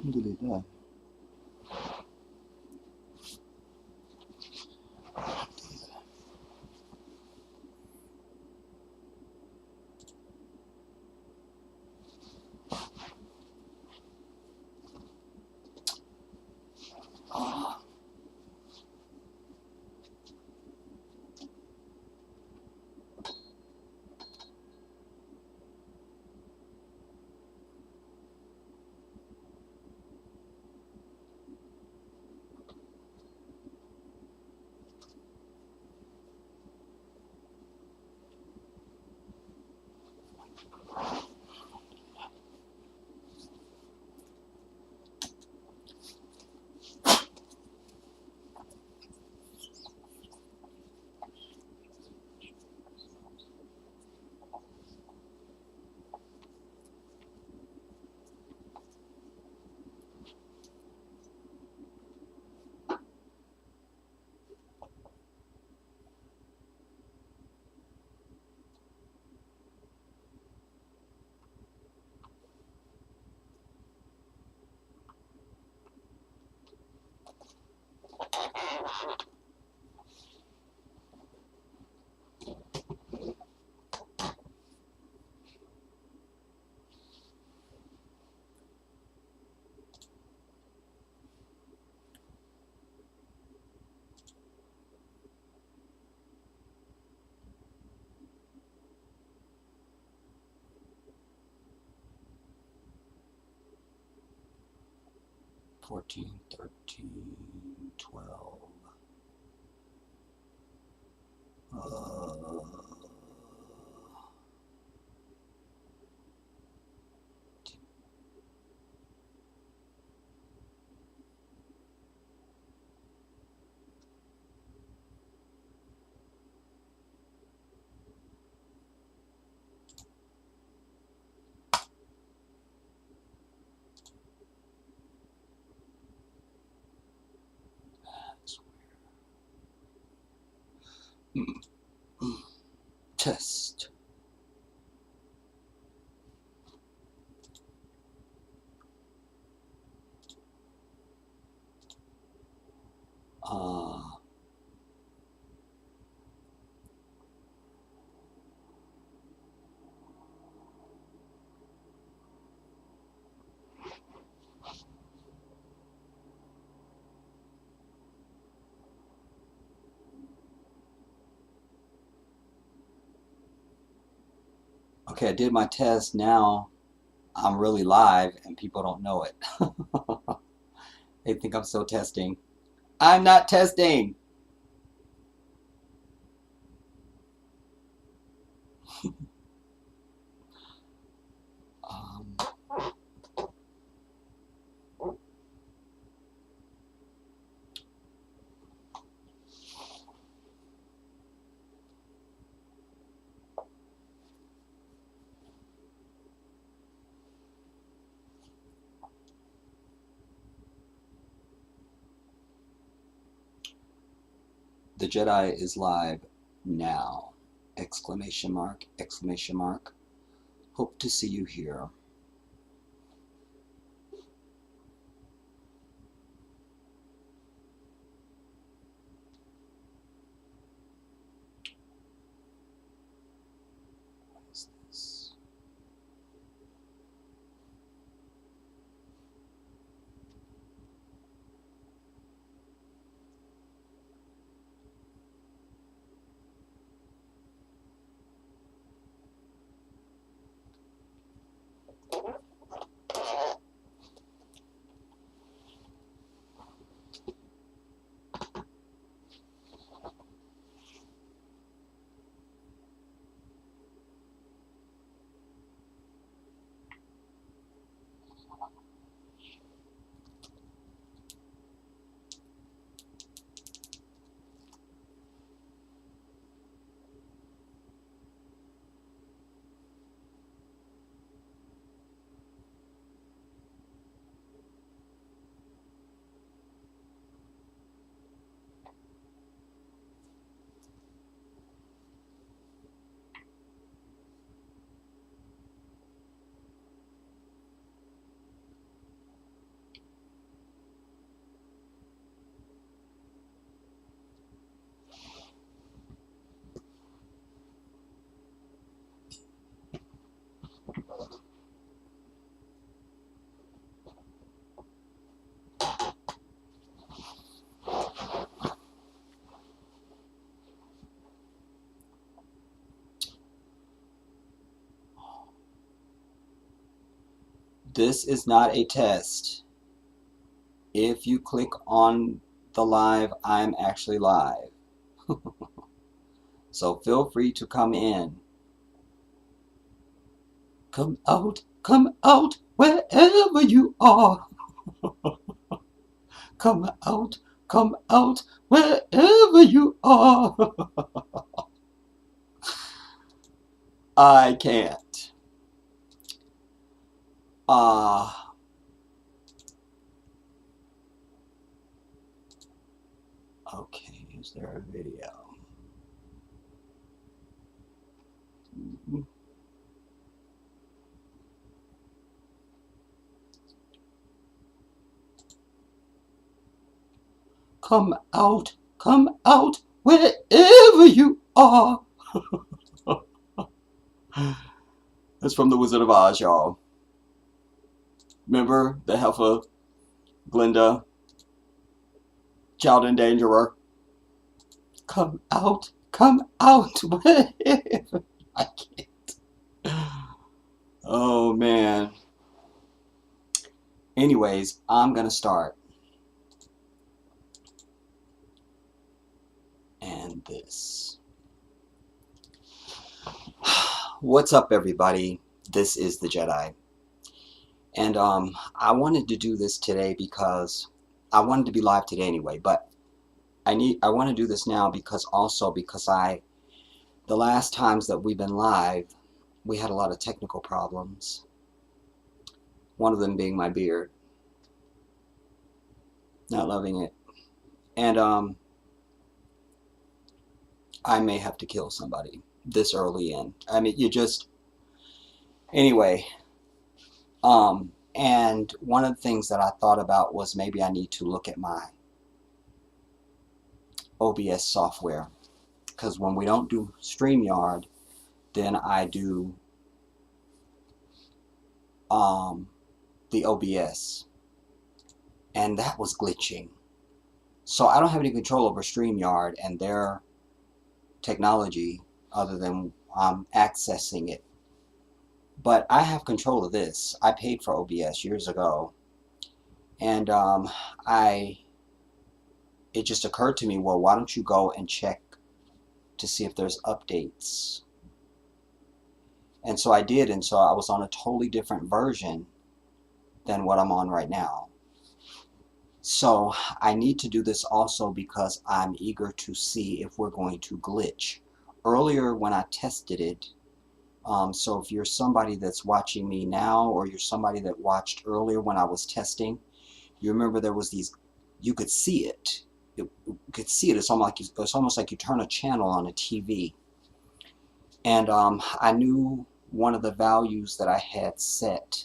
Alhamdulillah. Ah. 14, 13, 12. That's weird. Test. Okay, I did my test. Now I'm really live and people don't know it. They think I'm still testing. I'm not testing. Um, the Jedi is live now. Exclamation mark, exclamation mark. Hope to see you here. What is this? This is not a test. If you click on the live, I'm actually live. So feel free to come in. Come out, wherever you are. Come out, wherever you are. I can't. Okay, is there a video? Come out, wherever you are. That's from The Wizard of Oz, y'all. Remember the heifer, Glinda, child endangerer? Come out, wherever. I can't. Oh, man. Anyways, I'm going to start. And this. What's up, everybody? This is the Jedi. And I wanted to do this today because I wanted to be live today anyway, but I want to do this now because the last times that we've been live, we had a lot of technical problems. One of them being my beard. Not loving it. And I may have to kill somebody this early in. I mean, anyway. And one of the things that I thought about was maybe I need to look at my OBS software, because when we don't do StreamYard, then I do the OBS, and that was glitching. So I don't have any control over StreamYard and their technology other than accessing it. But I have control of this. I paid for OBS years ago, and it just occurred to me, well, why don't you go and check to see if there's updates? And so I did, and so I was on a totally different version than what I'm on right now. So I need to do this also because I'm eager to see if we're going to glitch. Earlier when I tested it, so if you're somebody that's watching me now, or you're somebody that watched earlier when I was testing, you remember there was these, you could see it. You could see it. It's almost like you turn a channel on a TV. And I knew one of the values that I had set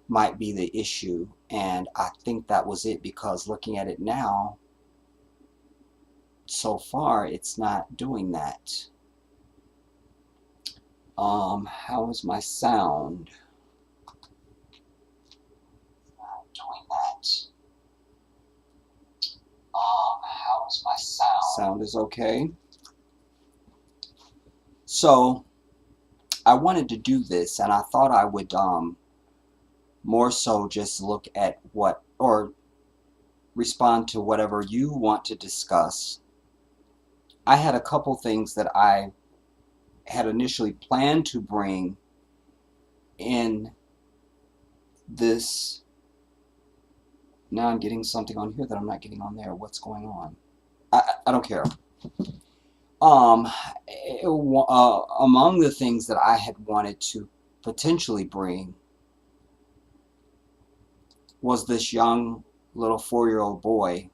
might be the issue, and I think that was it, because looking at it now, so far it's not doing that. How is my sound? Not doing that. How is my sound? Sound is okay. So I wanted to do this, and I thought I would more so just look at what, or respond to whatever you want to discuss. I had a couple things that I had initially planned to bring in this. Now I'm getting something on here that I'm not getting on there. What's going on? I don't care. Among the things that I had wanted to potentially bring was this young little 4-year-old boy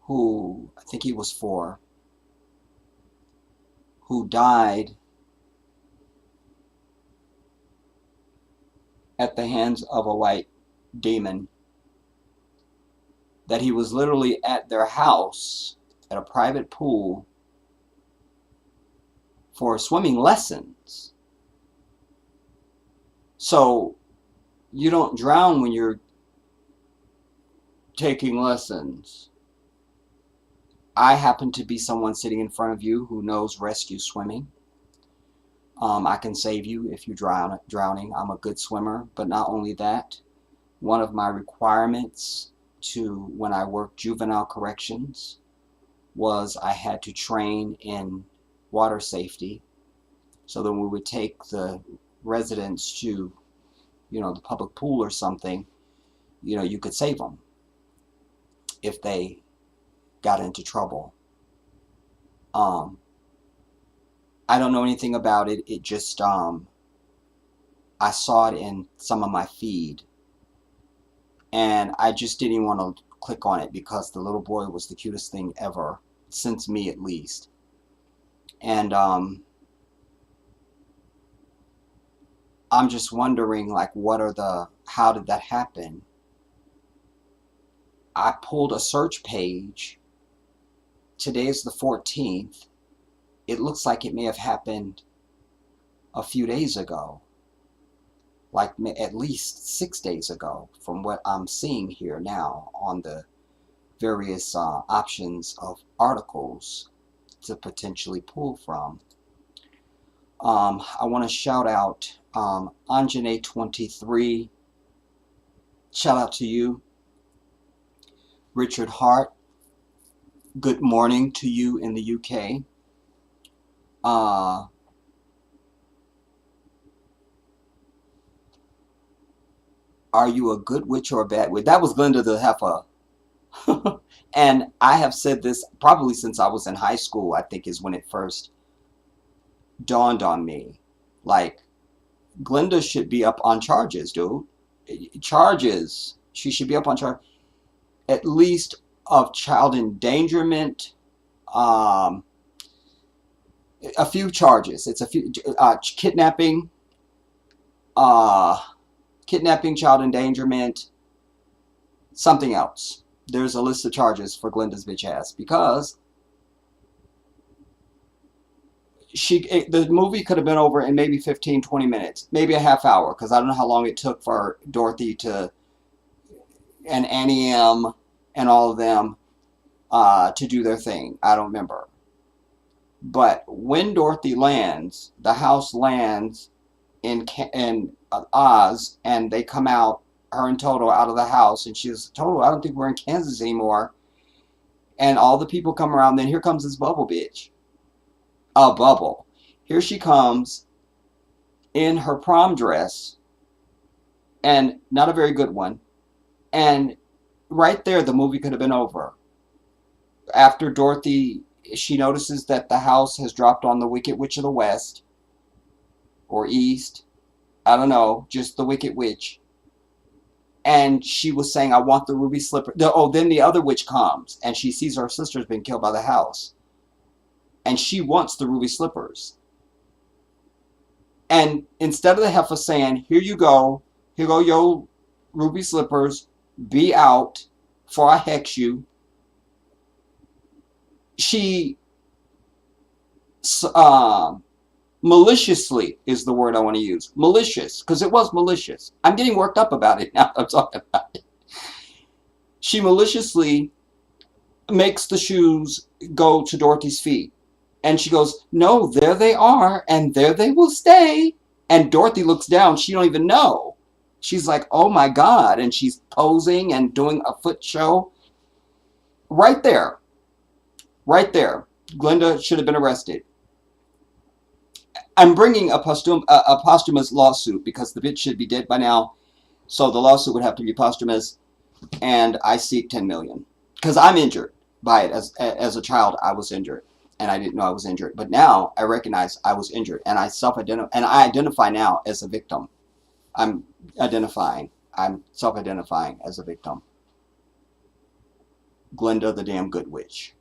who, I think he was 4, who died at the hands of a white demon. That he was literally at their house at a private pool for swimming lessons. So you don't drown when you're taking lessons. I happen to be someone sitting in front of you who knows rescue swimming. I can save you if you're drowning. I'm a good swimmer, but not only that, one of my requirements to when I worked juvenile corrections was I had to train in water safety. So then we would take the residents to, the public pool or something, you could save them if they got into trouble. Um, I don't know anything about it. It just, I saw it in some of my feed, and I just didn't even want to click on it because the little boy was the cutest thing ever, since me at least. And I'm just wondering, like, how did that happen? I pulled a search page. Today is the 14th. It looks like it may have happened a few days ago, like at least 6 days ago, from what I'm seeing here now on the various options of articles to potentially pull from. I want to shout out Anjane23. Shout out to you. Richard Hart. Good morning to you in the UK. Are you a good witch or a bad witch? That was Glenda the Heifer. And I have said this probably since I was in high school, I think is when it first dawned on me. Like, Glenda should be up on charges, dude. Charges. She should be up on charge. At least of child endangerment. A few charges. It's a few kidnapping, child endangerment, something else. There's a list of charges for Glenda's bitch ass because the movie could have been over in maybe 15, 20 minutes, maybe a half hour, because I don't know how long it took for Dorothy and Annie M and all of them to do their thing. I don't remember. But when Dorothy lands, the house lands in Oz, and they come out, her and Toto, out of the house, and she's, Toto, I don't think we're in Kansas anymore. And all the people come around, then here comes this Bubble bitch. A Bubble. Here she comes in her prom dress, and not a very good one. And right there, the movie could have been over. After Dorothy, she notices that the house has dropped on the Wicked Witch of the West, or East, I don't know, just the Wicked Witch. And she was saying, I want the ruby slipper. Then the other witch comes, and she sees her sister's been killed by the house. And she wants the ruby slippers. And instead of the heifer saying, here you go your ruby slippers, be out, for I hex you, she maliciously is the word I want to use. Malicious, because it was malicious. I'm getting worked up about it now. I'm talking about it. She maliciously makes the shoes go to Dorothy's feet. And she goes, no, there they are, and there they will stay. And Dorothy looks down. She don't even know. She's like, oh my God. And she's posing and doing a foot show. Right there. Right there. Glenda should have been arrested. I'm bringing a posthumous lawsuit because the bitch should be dead by now. So the lawsuit would have to be posthumous. And I seek 10 million. Because I'm injured by it. As a child, I was injured. And I didn't know I was injured. But now I recognize I was injured. And I identify now as a victim. I'm self-identifying as a victim. Glenda the damn good witch.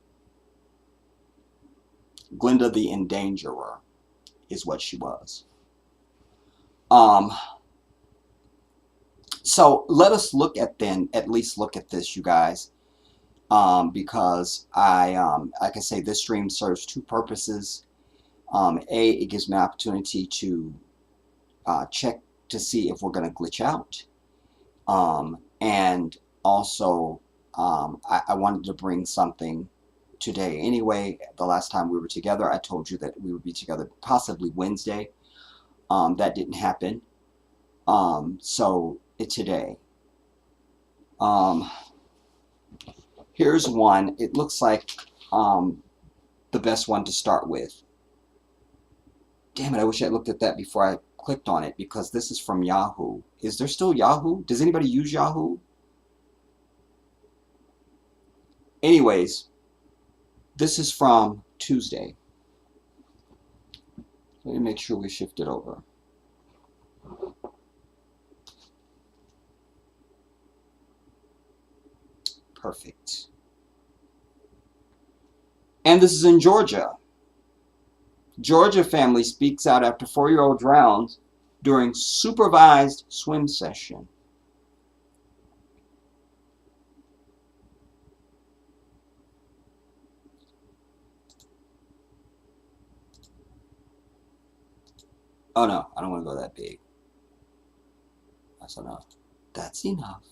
Glenda the endangerer is what she was. So let us at least look at this, you guys. Because like I say, this stream serves two purposes. It gives me an opportunity to check to see if we're going to glitch out. And also, I wanted to bring something today. Anyway, the last time we were together, I told you that we would be together possibly Wednesday. That didn't happen. So today. Um, Here's one. It looks like the best one to start with. Damn it, I wish I looked at that before I clicked on it, because this is from Yahoo. Is there still Yahoo? Does anybody use Yahoo? Anyways, this is from Tuesday. Let me make sure we shift it over. Perfect. And this is in Georgia. Georgia family speaks out after 4-year-old drowns during supervised swim session. Oh no, I don't want to go that big. That's enough. That's enough.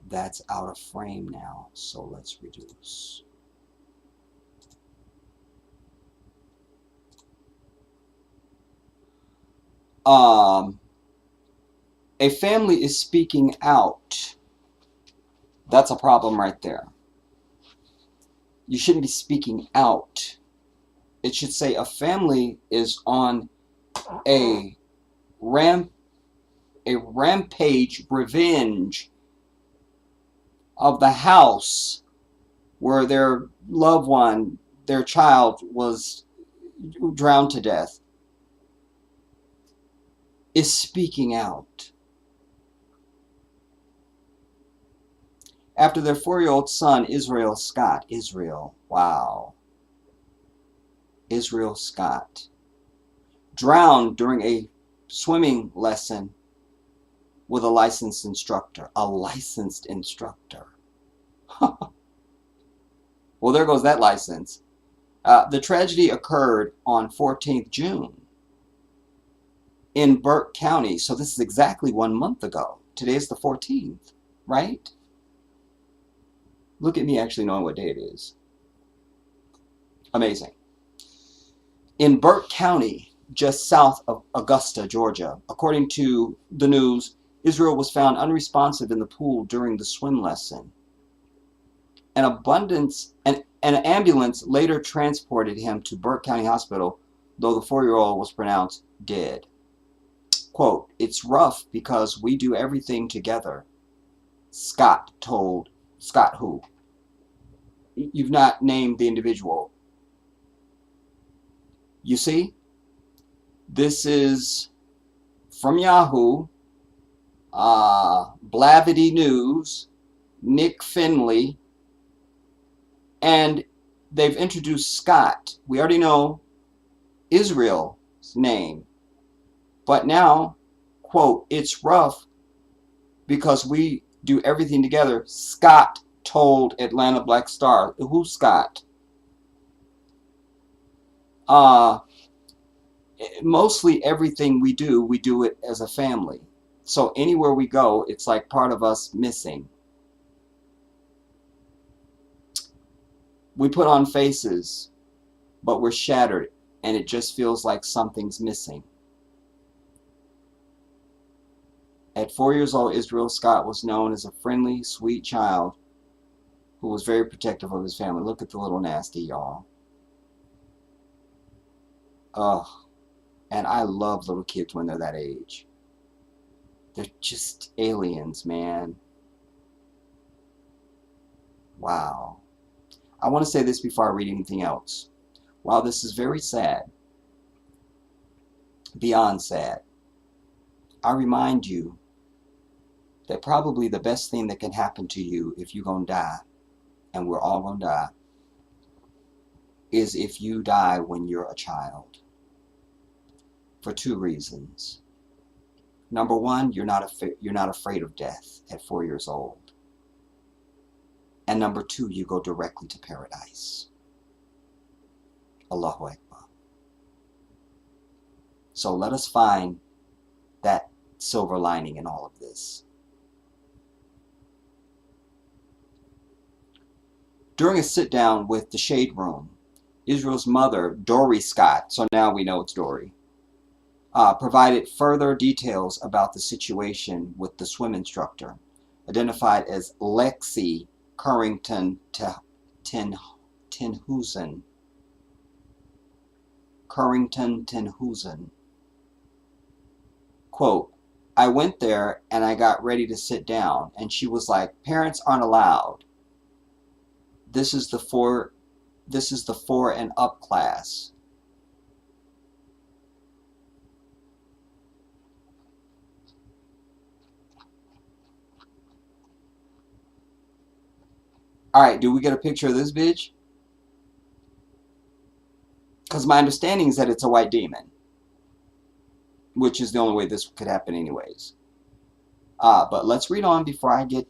That's out of frame now, so let's reduce. A family is speaking out. That's a problem right there. You shouldn't be speaking out. It should say a family is on a rampage revenge of the house where their loved one, their child, was drowned to death, is speaking out. After their 4-year-old son, Israel Scott, wow, Israel Scott, drowned during a swimming lesson with a licensed instructor. A licensed instructor. Well, there goes that license. The tragedy occurred on 14th June in Burke County. So this is exactly 1 month ago. Today is the 14th, right? Look at me actually knowing what day it is. Amazing. In Burke County, just south of Augusta, Georgia, according to the news, Israel was found unresponsive in the pool during the swim lesson. An ambulance later transported him to Burke County Hospital, though the 4-year-old was pronounced dead. Quote, "It's rough because we do everything together," Scott told. Scott who? You've not named the individual. You see? This is from Yahoo, Blavity News, Nick Finley, and they've introduced Scott. We already know Israel's name, but now, quote, "It's rough because we do everything together," Scott told Atlanta Black Star. Who's Scott? Mostly everything we do it as a family. So anywhere we go, it's like part of us missing. We put on faces, but we're shattered, and it just feels like something's missing. At 4 years old, Israel Scott was known as a friendly, sweet child who was very protective of his family. Look at the little nasty, y'all. Ugh. And I love little kids when they're that age. They're just aliens, man. Wow. I want to say this before I read anything else. While this is very sad, beyond sad, I remind you that probably the best thing that can happen to you if you're going to die, and we're all going to die, is if you die when you're a child. For 2 reasons. Number one, you're not afraid of death at 4 years old. And number 2, you go directly to paradise. Allahu Akbar. So let us find that silver lining in all of this. During a sit-down with the Shade Room, Israel's mother, Dory Scott, so now we know it's Dory, provided further details about the situation with the swim instructor, identified as Lexi Currington Tenhusen. Currington Tenhusen. Quote, I went there and I got ready to sit down, and she was like, parents aren't allowed. This is the four and up class. Alright, do we get a picture of this bitch? Because my understanding is that it's a white demon, which is the only way this could happen anyways. But let's read on before I get...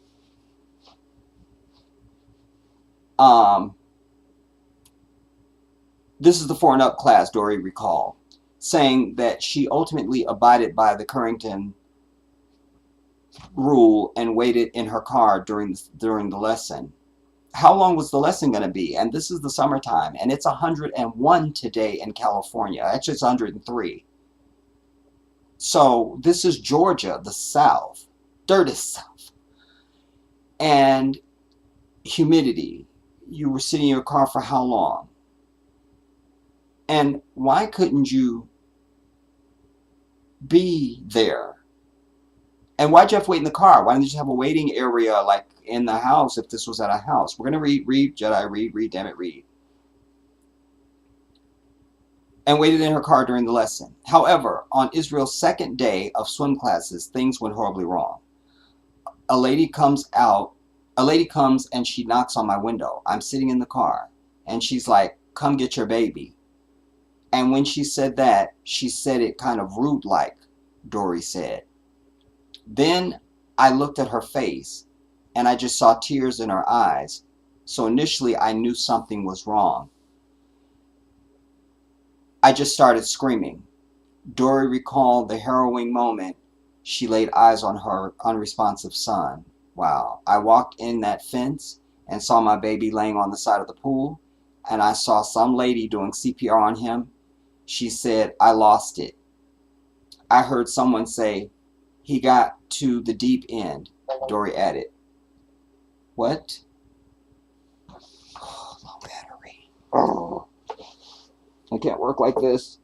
This is the 4 and up class, Dory recalled, saying that she ultimately abided by the Currington rule and waited in her car during the lesson. How long was the lesson going to be? And this is the summertime, and it's 101 today in California. Actually, it's 103. So this is Georgia, the South, dirty South. And humidity. You were sitting in your car for how long? And why couldn't you be there? And why'd you have to wait in the car? Why didn't you just have a waiting area like in the house if this was at a house? We're going to read, Jedi, read, damn it, read. And waited in her car during the lesson. However, on Israel's second day of swim classes, things went horribly wrong. A lady comes and she knocks on my window. I'm sitting in the car. And she's like, come get your baby. And when she said that, she said it kind of rude-like, Dory said. Then I looked at her face, and I just saw tears in her eyes. So initially, I knew something was wrong. I just started screaming. Dory recalled the harrowing moment she laid eyes on her unresponsive son. Wow. I walked in that fence and saw my baby laying on the side of the pool, and I saw some lady doing CPR on him. She said, I lost it. I heard someone say, he got to the deep end, Dory added. What? Oh, low battery. Oh, I can't work like this.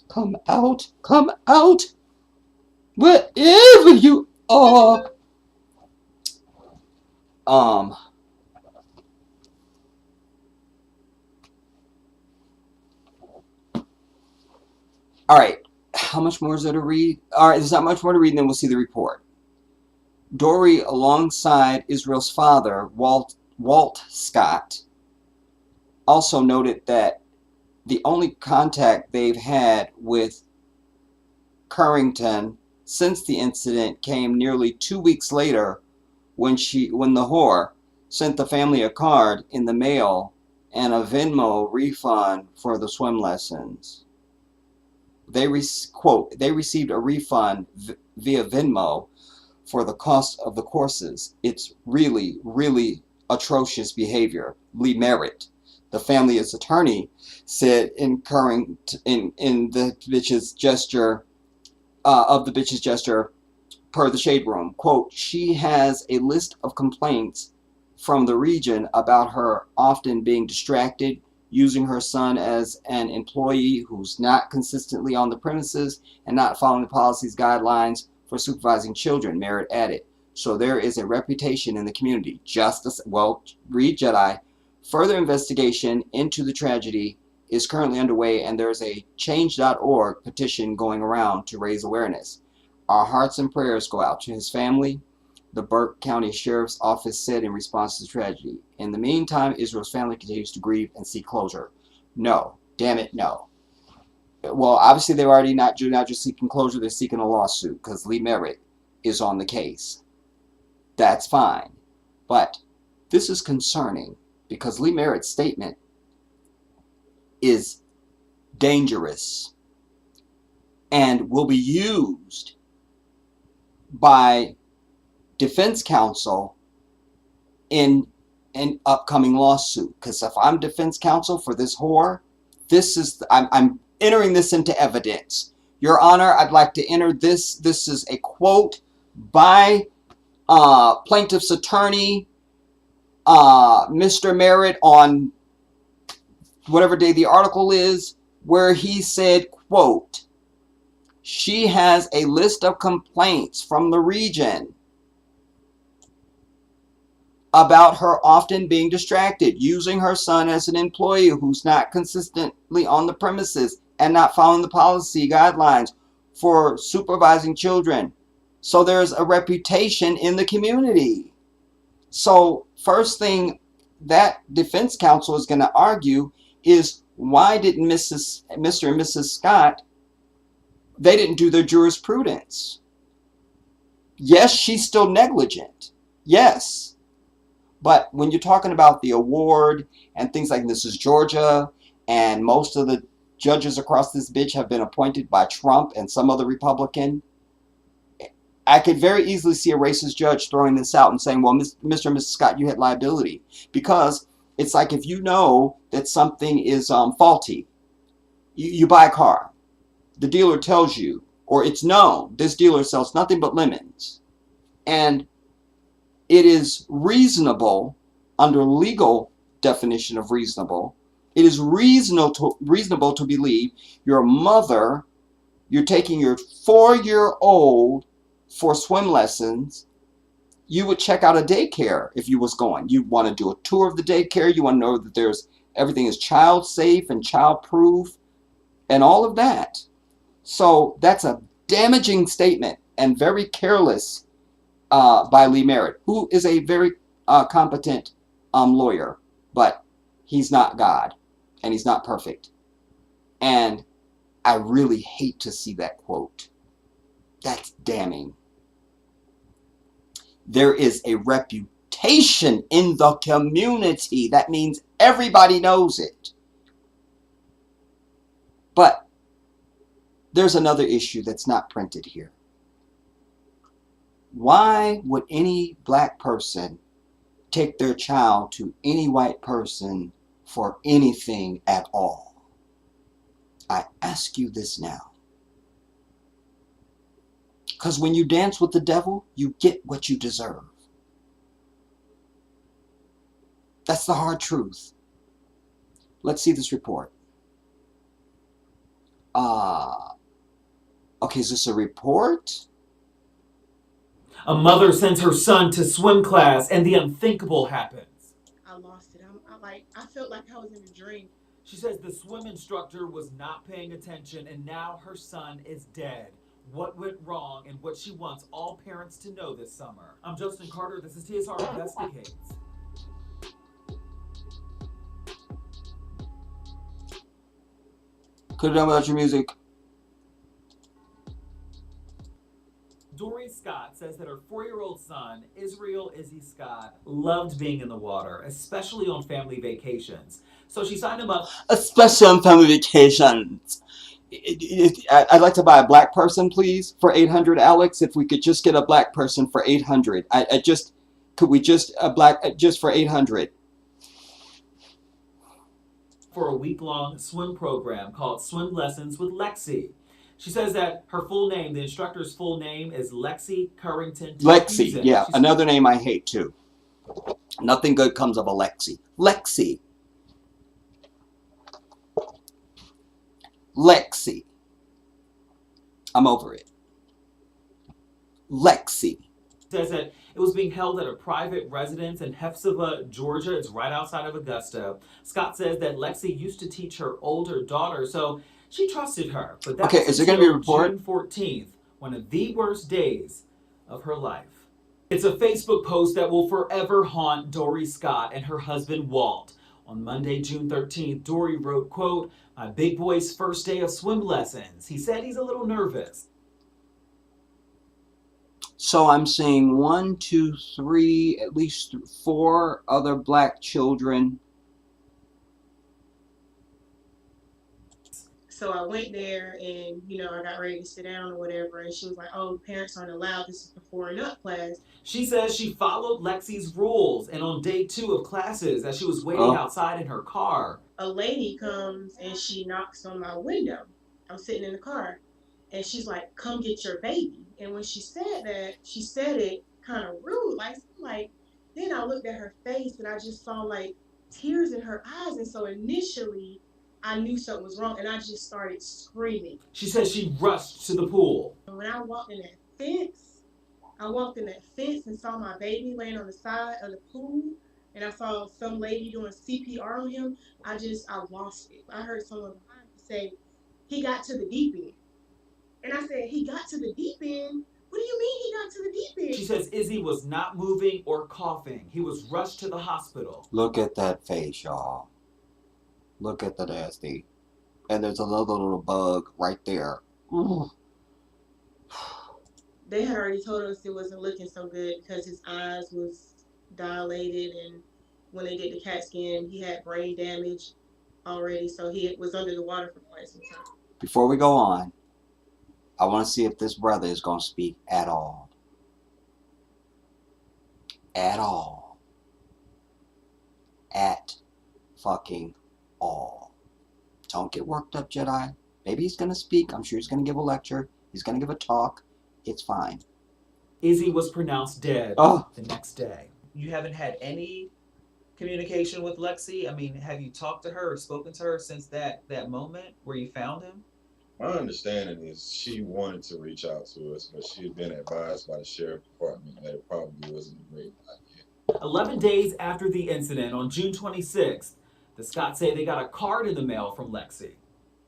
Come out, wherever you are. All right, how much more is there to read? All right, there's not much more to read, and then we'll see the report. Dory, alongside Israel's father, Walt Scott, also noted that the only contact they've had with Currington since the incident came nearly 2 weeks later when the whore sent the family a card in the mail and a Venmo refund for the swim lessons. They received a refund via Venmo for the cost of the courses. It's really, really atrocious behavior. Lee Merritt, the family's attorney, said in the bitch's gesture per the Shade Room, quote, she has a list of complaints from the region about her often being distracted, using her son as an employee who's not consistently on the premises, and not following the policy's guidelines for supervising children, Merritt added. So there is a reputation in the community. Read Jedi. Further investigation into the tragedy is currently underway, and there is a change.org petition going around to raise awareness. Our hearts and prayers go out to his family, the Burke County Sheriff's Office said in response to the tragedy. In the meantime, Israel's family continues to grieve and seek closure. No. Damn it, no. Well, obviously they're already not just seeking closure, they're seeking a lawsuit because Lee Merritt is on the case. That's fine. But this is concerning because Lee Merritt's statement is dangerous and will be used by defense counsel in an upcoming lawsuit. Because if I'm defense counsel for this whore, I'm entering this into evidence. Your Honor, I'd like to enter this. This is a quote by plaintiff's attorney, Mr. Merritt, on whatever day the article is, where he said, quote, she has a list of complaints from the region about her often being distracted, using her son as an employee who's not consistently on the premises and not following the policy guidelines for supervising children. So there's a reputation in the community. So first thing that defense counsel is going to argue is, why didn't Mr. and Mrs. Scott, they didn't do their jurisprudence? Yes, she's still negligent. Yes. But when you're talking about the award and things like this is Georgia, and most of the judges across this bitch have been appointed by Trump and some other Republican, I could very easily see a racist judge throwing this out and saying, well, Mr. and Mrs. Scott, you had liability. Because it's like, if you know that something is faulty, you buy a car. The dealer tells you, or it's known, this dealer sells nothing but lemons. And it is reasonable, under legal definition of reasonable, it is reasonable to believe your mother, you're taking your 4-year-old for swim lessons, you would check out a daycare if you was going. You want to do a tour of the daycare. You want to know that everything is child safe and child proof and all of that. So that's a damaging statement and very careless by Lee Merritt, who is a very competent lawyer, but he's not God and he's not perfect. And I really hate to see that quote. That's damning. There is a reputation in the community. That means everybody knows it. But there's another issue that's not printed here. Why would any black person take their child to any white person for anything at all? I ask you this now. Because when you dance with the devil, you get what you deserve. That's the hard truth. Let's see this report. Okay, is this a report? A mother sends her son to swim class and the unthinkable happens. I lost it. I felt like I was in a dream. She says the swim instructor was not paying attention and now her son is dead. What went wrong and what she wants all parents to know this summer. I'm Justin Carter. This is TSR Investigates. Could have done without your music. Dory Scott says that her 4-year-old son, Israel Izzy Scott, loved being in the water, especially on family vacations. So she signed him up. Especially on family vacations. I'd like to buy a black person, please, for $800, Alex. If we could just get a black person for $800. Could we just for $800? For a week-long swim program called Swim Lessons with Lexi. She says that her full name, the instructor's full name, is Lexi Currington. Lexi, yeah, another name I hate too. Nothing good comes of a Lexi. Lexi. Lexi. I'm over it. Lexi. Says that it was being held at a private residence in Hephzibah, Georgia. It's right outside of Augusta. Scott says that Lexi used to teach her older daughter, so she trusted her. But that was is there going to be a report? June 14th, one of the worst days of her life. It's a Facebook post that will forever haunt Dory Scott and her husband Walt. On Monday, June 13th, Dory wrote, quote, "My big boy's first day of swim lessons. He said he's a little nervous." So I'm seeing 1, 2, 3, at least 4 other black children. So I went there and, I got ready to sit down or whatever. And she was like, oh, parents aren't allowed. This is the 4 and up class. She says she followed Lexi's rules, and on day 2 of classes, as she was waiting outside in her car, a lady comes and she knocks on my window. I'm sitting in the car. And she's like, come get your baby. And when she said that, she said it kind of rude. Like, then I looked at her face and I just saw like tears in her eyes. And so initially, I knew something was wrong and I just started screaming. She says she rushed to the pool. And when I walked in that fence and saw my baby laying on the side of the pool, and I saw some lady doing CPR on him. I lost it. I heard someone behind me say, he got to the deep end. And I said, he got to the deep end? What do you mean he got to the deep end? She says Izzy was not moving or coughing. He was rushed to the hospital. Look at that face, y'all. Look at the nasty. And there's another little bug right there. Ooh. They had already told us it wasn't looking so good because his eyes was dilated, and when they did the CAT scan, he had brain damage already, so he was under the water for quite some time. Before we go on, I want to see if this brother is going to speak at all. At all. At fucking all. Don't get worked up, Jedi. Maybe he's going to speak. I'm sure he's going to give a lecture. He's going to give a talk. It's fine. Izzy was pronounced dead the next day. You haven't had any communication with Lexi? I mean, have you talked to her or spoken to her since that moment where you found him? My understanding is she wanted to reach out to us, but she had been advised by the sheriff department that it probably wasn't a great idea. 11 days after the incident, on June 26th, the Scotts say they got a card in the mail from Lexi.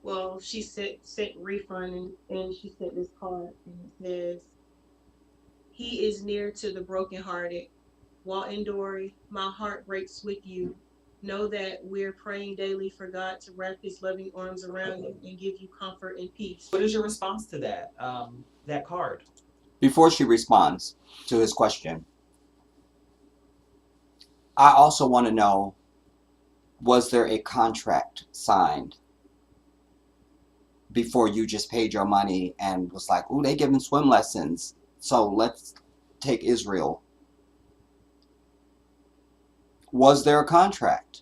Well, she sent refund, and she sent this card, and it says, he is near to the brokenhearted. Walton Dory, my heart breaks with you. Know that we're praying daily for God to wrap his loving arms around you and give you comfort and peace. What is your response to that card? Before she responds to his question, I also want to know, was there a contract signed before you just paid your money and was like, ooh, they giving swim lessons, so let's take Israel? Was there a contract?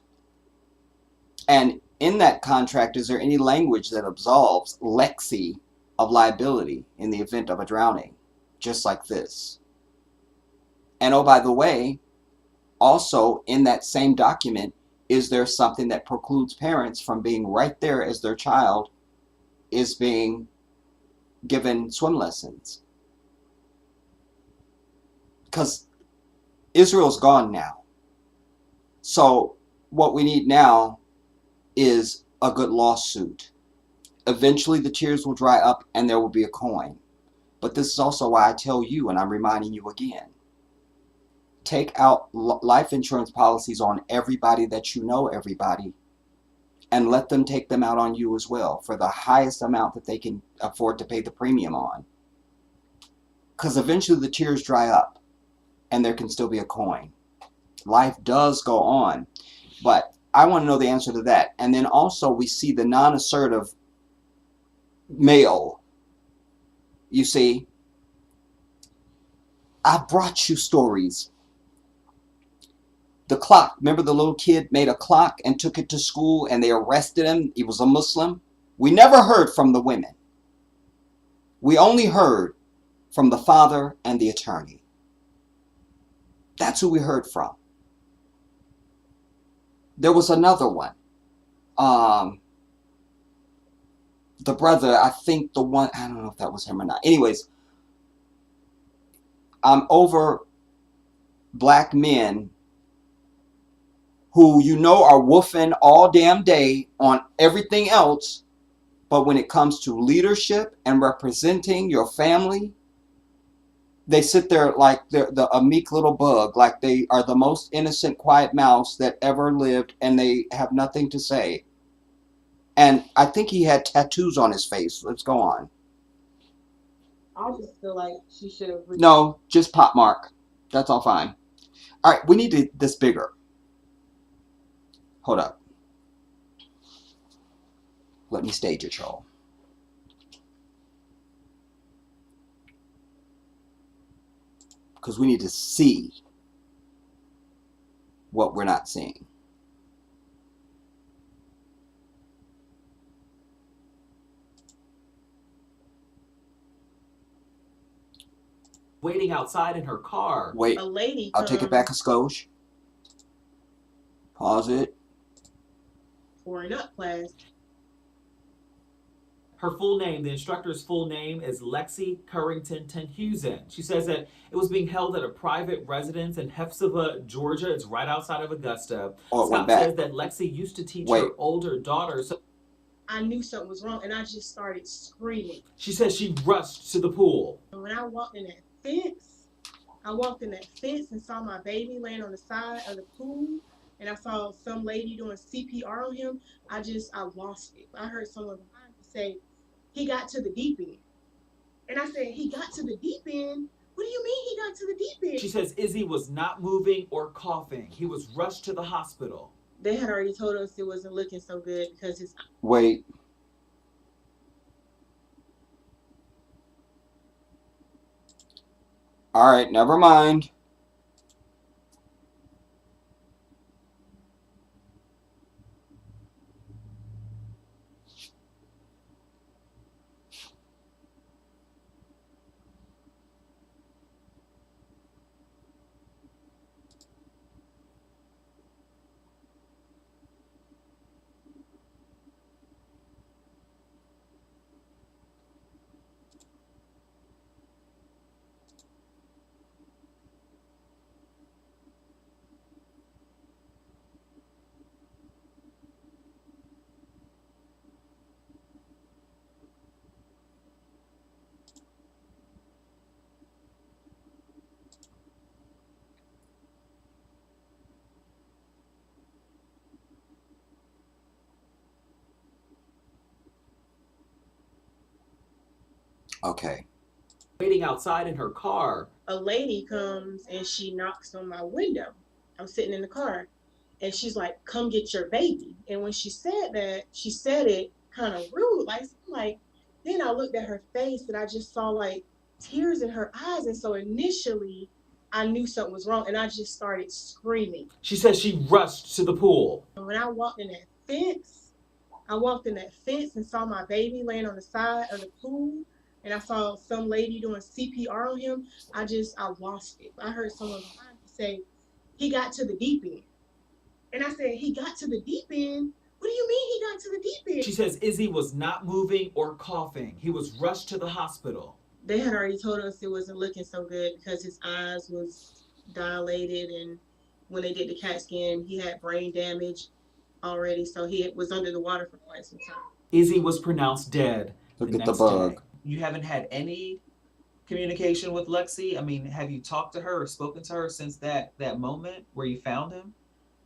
And in that contract, is there any language that absolves Lexi of liability in the event of a drowning, just like this? And oh, by the way, also in that same document, is there something that precludes parents from being right there as their child is being given swim lessons? Because Israel's gone now. So what we need now is a good lawsuit. Eventually the tears will dry up and there will be a coin. But this is also why I tell you, and I'm reminding you again, take out life insurance policies on everybody that you know, everybody, and let them take them out on you as well for the highest amount that they can afford to pay the premium on. Because eventually the tears dry up and there can still be a coin. Life does go on, but I want to know the answer to that. And then also we see the non-assertive male. You see, I brought you stories. The clock, remember the little kid made a clock and took it to school and they arrested him? He was a Muslim. We never heard from the women. We only heard from the father and the attorney. That's who we heard from. There was another one. The brother, I think the one, I don't know if that was him or not. Anyways, I'm over black men who you know are woofing all damn day on everything else, but when it comes to leadership and representing your family, they sit there like they're a meek little bug, like they are the most innocent, quiet mouse that ever lived, and they have nothing to say. And I think he had tattoos on his face. Let's go on. I just feel like she should have... No, just pop mark. That's all fine. All right, we need this bigger. Hold up. Let me stage it, y'all. Because we need to see what we're not seeing. Waiting outside in her car. Wait, A lady I'll take it back a skosh. Pause it. for an up class. Her full name, the instructor's full name, is Lexi Currington Tenhusen. She says that it was being held at a private residence in Hephzibah, Georgia. It's right outside of Augusta. Oh, it went Scott back. says that Lexi used to teach Wait. her older daughter. So I knew something was wrong, and I just started screaming. she says she rushed to the pool. And when I walked in that fence and saw my baby laying on the side of the pool, and I saw some lady doing CPR on him, I lost it. I heard someone behind me say, he got to the deep end. And I said, he got to the deep end? What do you mean he got to the deep end? She says Izzy was not moving or coughing. He was rushed to the hospital. They had already told us it wasn't looking so good because his... Wait. All right, never mind. Okay. Waiting outside in her car. A lady comes and she knocks on my window. I'm sitting in the car, and she's like, come get your baby. And when she said that, she said it kind of rude. Then I looked at her face and I just saw like tears in her eyes. And so initially I knew something was wrong, and I just started screaming. She says she rushed to the pool. And when I walked in that fence and saw my baby laying on the side of the pool, and I saw some lady doing CPR on him, I lost it. I heard someone behind me say, he got to the deep end. And I said, he got to the deep end? What do you mean he got to the deep end? She says Izzy was not moving or coughing. He was rushed to the hospital. They had already told us it wasn't looking so good because his eyes was dilated, and when they did the CAT scan, he had brain damage already, so he was under the water for quite some time. Izzy was pronounced dead. Look at the bug. Day. You haven't had any communication with Lexi? I mean, have you talked to her or spoken to her since that moment where you found him?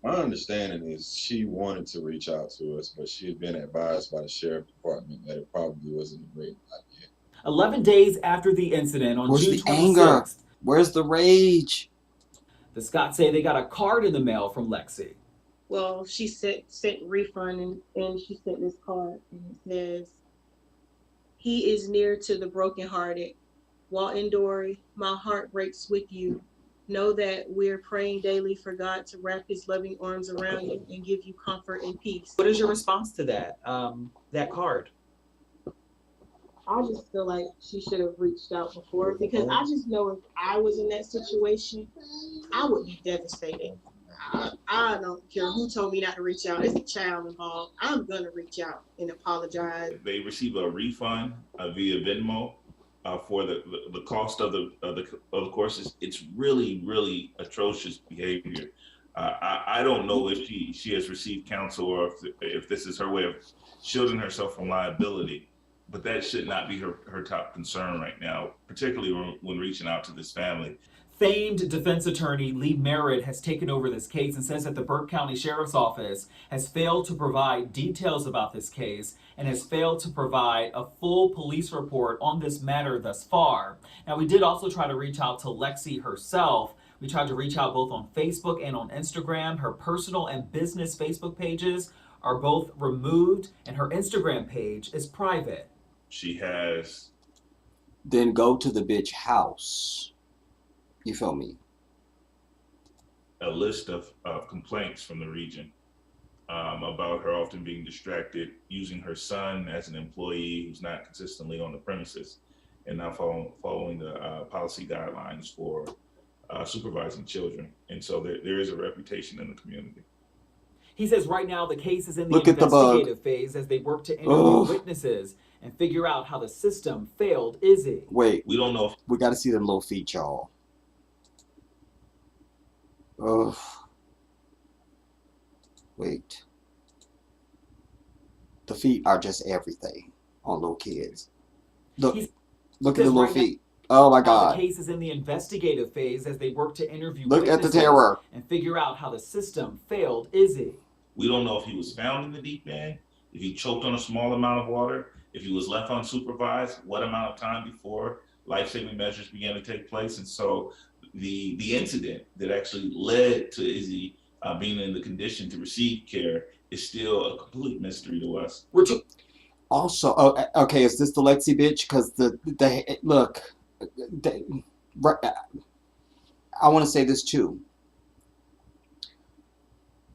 My understanding is she wanted to reach out to us, but she had been advised by the sheriff department that it probably wasn't a great idea. 11 days after the incident on Where's June the 26th, anger? Where's the rage? the Scotts say they got a card in the mail from Lexi. Well, she sent refund, and she sent this card, and it says, he is near to the brokenhearted. Walton Dory, my heart breaks with you. Know that we're praying daily for God to wrap his loving arms around you and give you comfort and peace. What is your response to that card? I just feel like she should have reached out before, because I just know if I was in that situation, I would be devastated. I don't care who told me not to reach out. It's a child involved. I'm going to reach out and apologize. They receive a refund via Venmo for the cost of the courses. It's really atrocious behavior. I don't know if she has received counsel or if this is her way of shielding herself from liability, but that should not be her top concern right now, particularly when reaching out to this family. Famed defense attorney Lee Merritt has taken over this case and says that the Burke County Sheriff's Office has failed to provide details about this case and has failed to provide a full police report on this matter thus far. Now, we did also try to reach out to Lexi herself. We tried to reach out both on Facebook and on Instagram. Her personal and business Facebook pages are both removed and her Instagram page is private. She has Then go to the bitch house. You feel me? a list of complaints from the region about her often being distracted, using her son as an employee who's not consistently on the premises, and not following the policy guidelines for supervising children. And so there is a reputation in the community. He says right now the case is in the Look at the bug. investigative phase as they work to interview witnesses and figure out how the system failed Izzy. Wait, We don't know if we got to see them little feet, y'all. Ugh. Wait. The feet are just everything on little kids. Look at the little feet. Oh my God. The case is in the investigative phase as they work to interview Look at witnesses the terror. and figure out how the system failed Izzy. we don't know if he was found in the deep end, if he choked on a small amount of water, if he was left unsupervised, what amount of time before life-saving measures began to take place. And so the incident that actually led to Izzy being in the condition to receive care is still a complete mystery to us. Also, okay, is this the Lexi bitch? Because look, I want to say this too.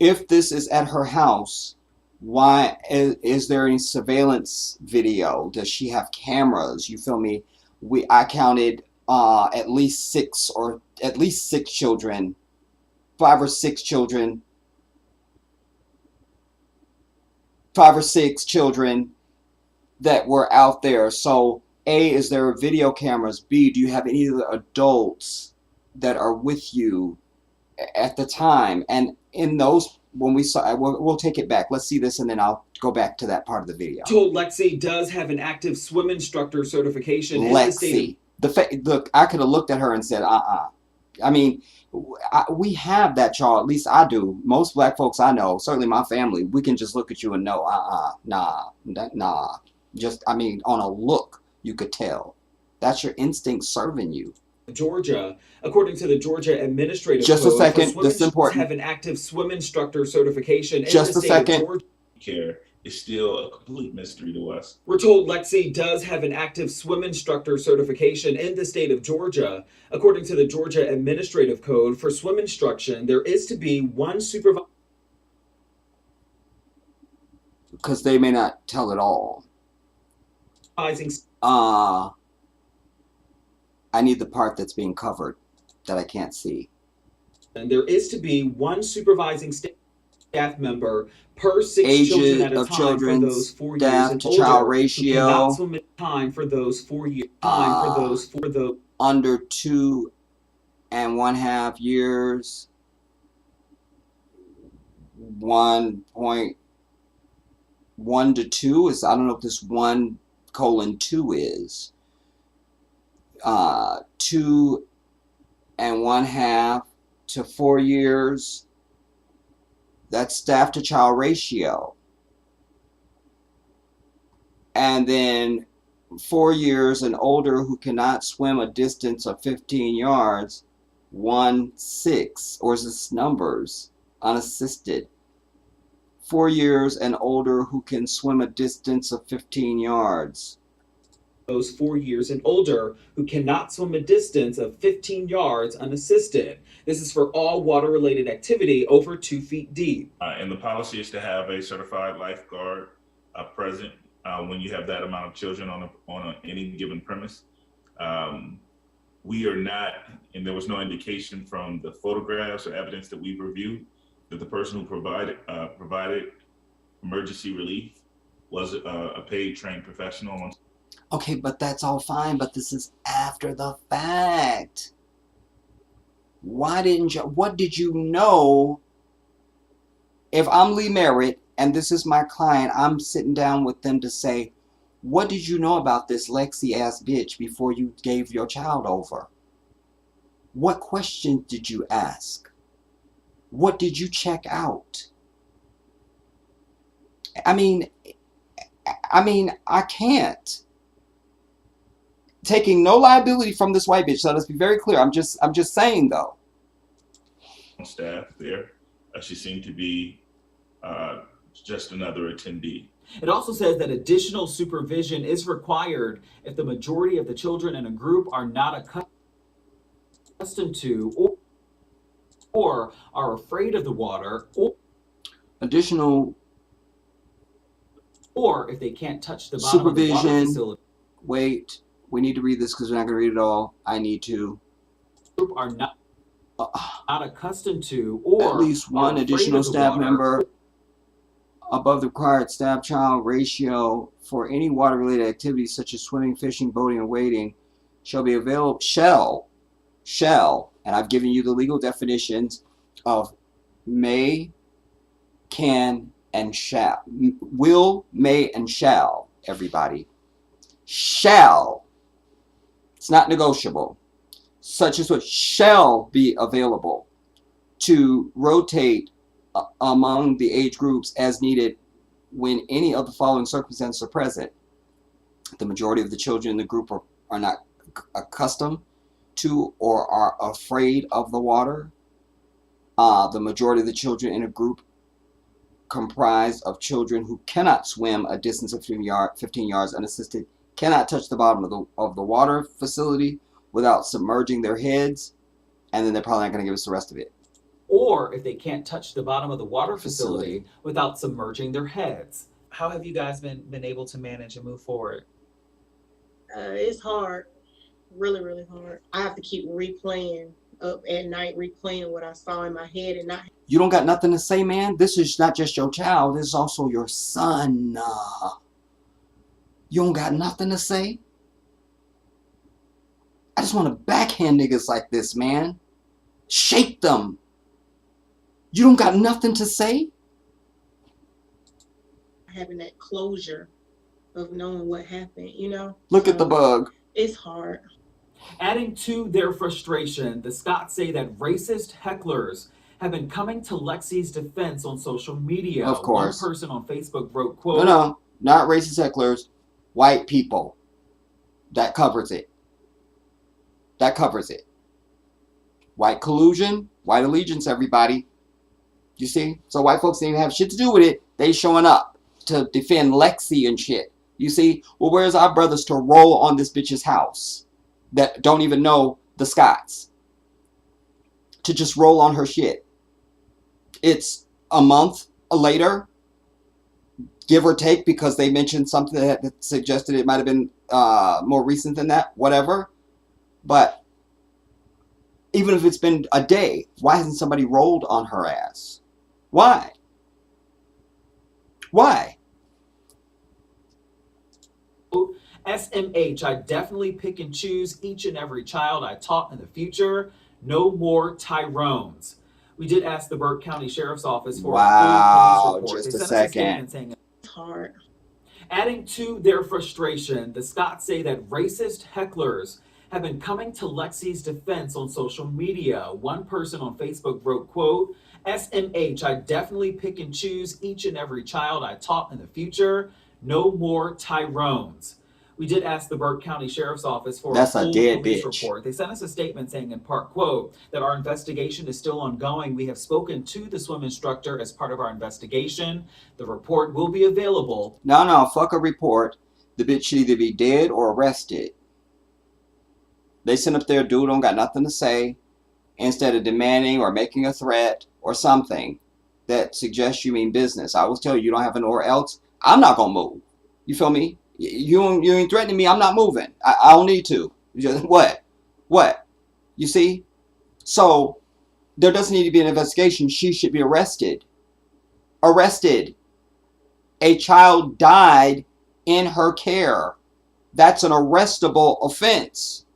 If this is at her house, why is there any surveillance video? Does she have cameras? You feel me? I counted at least six children, 5 or 6 children, 5 or 6 children that were out there. So A, is there video cameras? B, do you have any of the adults that are with you at the time? And in those, when we saw, we'll take it back. Let's see this, and then I'll go back to that part of the video. Told Lexi does have an active swim instructor certification. Lexi, look, I could have looked at her and said, I mean, we have that, y'all. At least I do. Most black folks I know, certainly my family, we can just look at you and know, nah. Just, I mean, on a look, you could tell. That's your instinct serving you. Georgia, according to the Georgia Administrative Just Code, a second, this is important. Have an active swim instructor certification. Just a second. Care is still a complete mystery to us. We're told Lexi does have an active swim instructor certification in the state of Georgia. According to the Georgia Administrative Code, for swim instruction, there is to be one supervisor. Because they may not tell it all. I need the part that's being covered that I can't see. And there is to be one supervising staff member per 6 Ages children at a of time children, for those 4 years staff and to older, child who ratio. cannot swim at time for those 4 years. Under 2.5 years. 1.1 to 2 is, I don't know if this 1:2 is. 2.5 to 4 years. That's staff to child ratio. And then 4 years and older who cannot swim a distance of 15 yards, 1.6, or is this numbers? Unassisted. 4 years and older who can swim a distance of 15 yards. Those 4 years and older who cannot swim a distance of 15 yards unassisted. This is for all water-related activity over 2 feet deep. And the policy is to have a certified lifeguard present when you have that amount of children on any given premise. We are not, and there was no indication from the photographs or evidence that we've reviewed that the person who provided emergency relief was a paid trained professional. Okay, but that's all fine, but this is after the fact. What did you know? If I'm Lee Merritt and this is my client, I'm sitting down with them to say, what did you know about this Lexi ass bitch before you gave your child over? What questions did you ask? What did you check out? I mean, I can't. Taking no liability from this white bitch. So let's be very clear. I'm just saying though. Staff there, she seemed to be just another attendee. It also says that additional supervision is required if the majority of the children in a group are not accustomed to or are afraid of the water, Additional or if they can't touch the bottom of the water supervision. facility. Wait, we need to read this because we're not going to read it all. I need to. Group are not accustomed to At or least one are afraid additional of the staff water, member above the required staff-child ratio for any water-related activities such as swimming, fishing, boating, and wading shall be available. Shall, and I've given you the legal definitions of may, can, and shall. Will, may, and shall, everybody. Shall. It's not negotiable. Such as what shall be available to rotate among the age groups as needed when any of the following circumstances are present. The majority of the children in the group are not accustomed to or are afraid of the water. The majority of the children in a group comprised of children who cannot swim a distance of 15 yards unassisted, cannot touch the bottom of the water facility without submerging their heads, and then they're probably not going to give us the rest of it. Or if they can't touch the bottom of the water facility without submerging their heads. How have you guys been able to manage and move forward? It's hard, really, really hard. I have to keep replaying up at night, replaying what I saw in my head and not. You don't got nothing to say, man? This is not just your child. This is also your son. You don't got nothing to say? I just want to backhand niggas like this, man. Shake them. You don't got nothing to say? Having that closure of knowing what happened, you know? Look at the bug. It's hard. Adding to their frustration, the Scotts say that racist hecklers have been coming to Lexi's defense on social media. Of course. One person on Facebook wrote, quote, No, not racist hecklers. White people. That covers it. That covers it. White collusion, white allegiance, everybody. You see? So white folks didn't even have shit to do with it. They showing up to defend Lexi and shit. You see? Well, where's our brothers to roll on this bitch's house that don't even know the Scotts? To just roll on her shit. It's a month later, give or take, because they mentioned something that suggested it might have been more recent than that, whatever. But even if it's been a day, why hasn't somebody rolled on her ass? Why? Why? SMH, I definitely pick and choose each and every child I taught in the future. No more Tyrones. We did ask the Burke County Sheriff's Office for a full police report. Just they a sent second. us a statement saying, It's hard. adding to their frustration, the Scotts say that racist hecklers have been coming to Lexi's defense on social media. One person on Facebook wrote, quote, SMH, I definitely pick and choose each and every child I taught in the future. No more Tyrones. We did ask the Burke County Sheriff's Office for a full police report. They sent us a statement saying in part, quote, that our investigation is still ongoing. We have spoken to the swim instructor as part of our investigation. The report will be available. No, fuck a report. The bitch should either be dead or arrested. They sent up there, dude don't got nothing to say, instead of demanding or making a threat or something that suggests you mean business. I always tell you, you don't have an or else, I'm not gonna move. You feel me? You ain't threatening me, I'm not moving. I don't need to. What? You see? So there doesn't need to be an investigation. She should be arrested. Arrested. A child died in her care. That's an arrestable offense.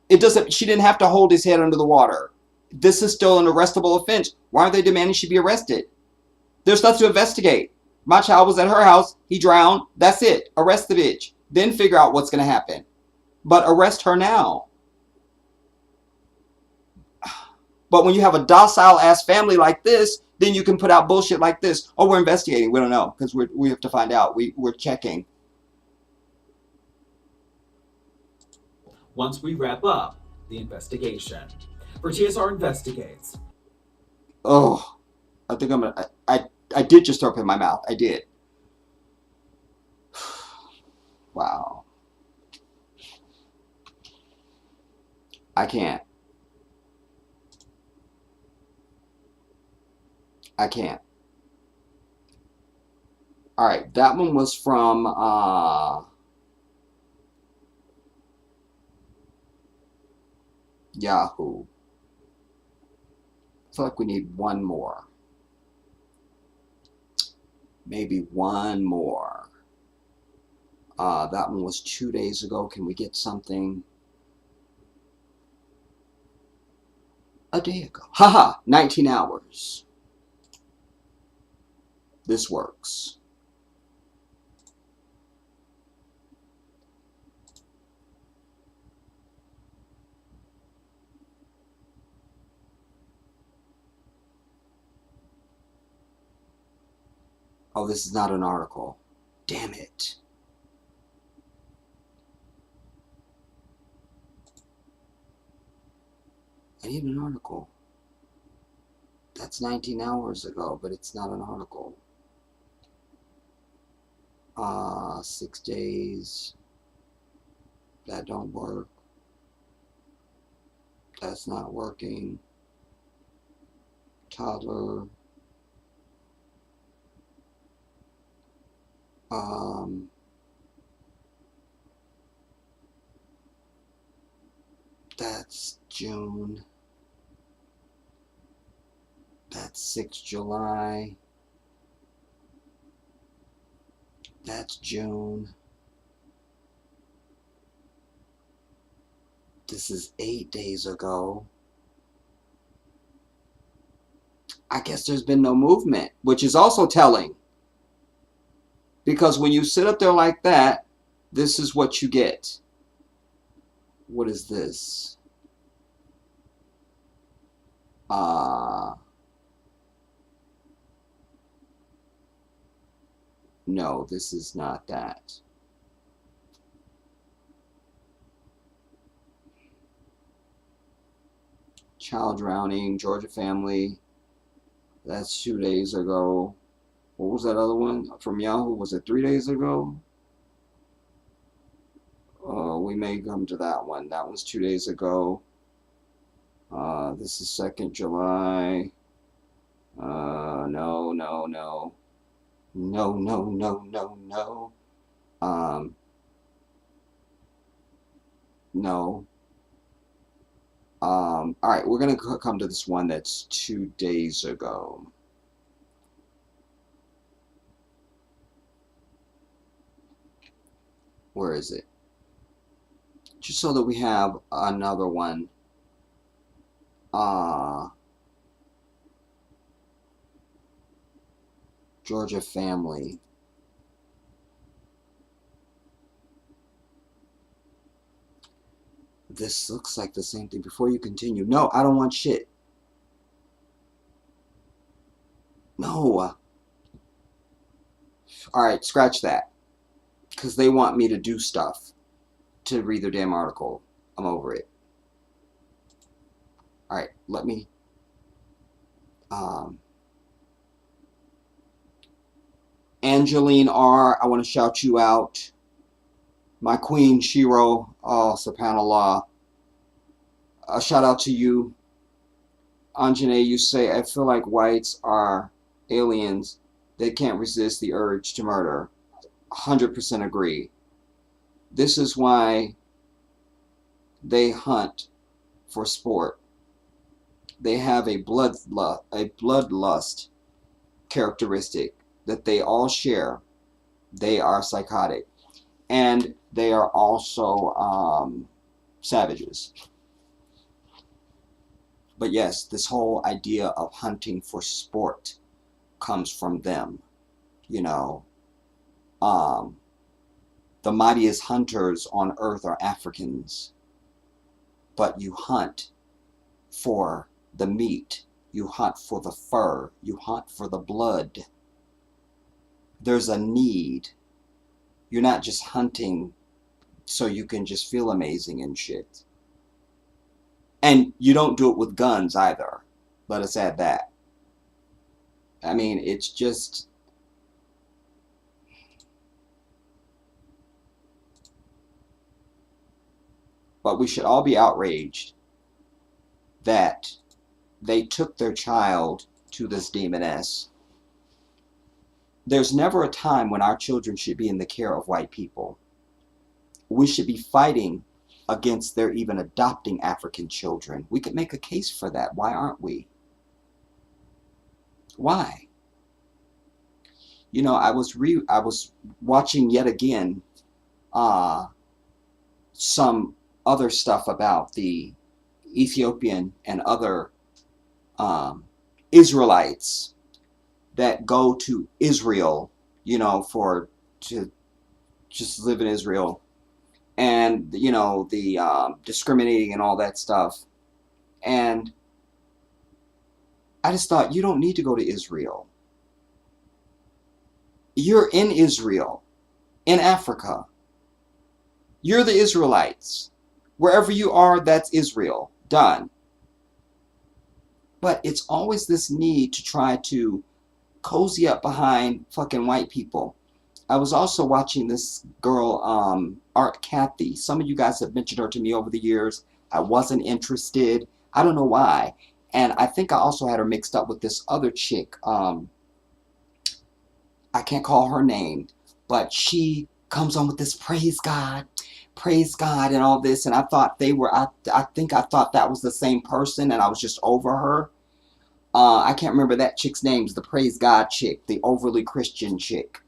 It doesn't. She didn't have to hold his head under the water. This is still an arrestable offense. Why are they demanding she be arrested? There's nothing to investigate. My child was at her house. He drowned. That's it. Arrest the bitch. Then figure out what's going to happen. But arrest her now. But when you have a docile ass family like this, then you can put out bullshit like this. Oh, we're investigating. We don't know because we have to find out. We're checking. Once we wrap up the investigation. For TSR Investigates. Oh, I think I'm gonna. I did just throw up in my mouth. I did. Wow. I can't. I can't. All right, that one was from Yahoo. I feel like we need one more. Maybe one more. That one was 2 days ago. Can we get something a day ago? Haha, 19 hours. This works. Oh, this is not an article. Damn it. I need an article. That's 19 hours ago, but it's not an article. 6 days. That don't work. That's not working. Toddler. That's June. That's 6 July. That's June. This is 8 days ago. I guess there's been no movement, which is also telling. Because when you sit up there like that, this is what you get. What is this? No, this is not that. Child drowning, Georgia family. That's 2 days ago. What was that other one from Yahoo? Was it 3 days ago? We may come to that one. That was 2 days ago. This is 2nd July. No. No. No. All right, we're gonna come to this one that's 2 days ago. Where is it? Just so that we have another one. Georgia family. This looks like the same thing. Before you continue. No, I don't want shit. No. Alright, scratch that. Because they want me to do stuff to read their damn article. I'm over it. Alright, let me... Angeline R., I want to shout you out. My queen, Shiro. Oh, subhanAllah. A shout out to you. Anjane, you say, I feel like whites are aliens. They can't resist the urge to murder. 100% agree. This is why they hunt for sport. They have a bloodlust characteristic that they all share. They are psychotic. And they are also savages. But yes, this whole idea of hunting for sport comes from them. You know, the mightiest hunters on earth are Africans. But you hunt for the meat. You hunt for the fur. You hunt for the blood. There's a need. You're not just hunting so you can just feel amazing and shit. And you don't do it with guns either. Let us add that. I mean, it's just, but we should all be outraged that they took their child to this demoness. There's never a time when our children should be in the care of white people. We should be fighting against their even adopting African children. We could make a case for that. Why aren't we? Why? You know, I was watching yet again some other stuff about the Ethiopian and other Israelites that go to Israel, you know, to just live in Israel, and you know the discriminating and all that stuff. And I just thought, you don't need to go to Israel. You're in Israel, in Africa. You're the Israelites. Wherever you are, that's Israel. Done. But it's always this need to try to cozy up behind fucking white people. I was also watching this girl, Art Kathy. Some of you guys have mentioned her to me over the years. I wasn't interested. I don't know why. And I think I also had her mixed up with this other chick. I can't call her name, but she comes on with this praise God, and all this. And I thought they were, I think I thought that was the same person, and I was just over her. I can't remember that chick's name. The praise God chick, the overly Christian chick.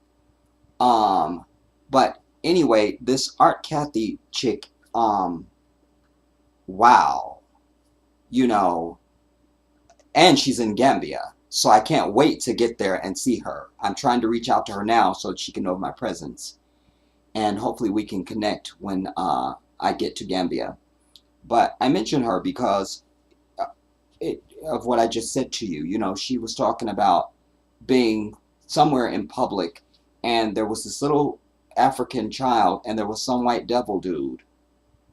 But anyway, this Art Kathy chick, wow, you know, and she's in Gambia, so I can't wait to get there and see her. I'm trying to reach out to her now so she can know of my presence, and hopefully we can connect when I get to Gambia. But I mention her because of what I just said to you. You know, she was talking about being somewhere in public, and there was this little African child, and there was some white devil dude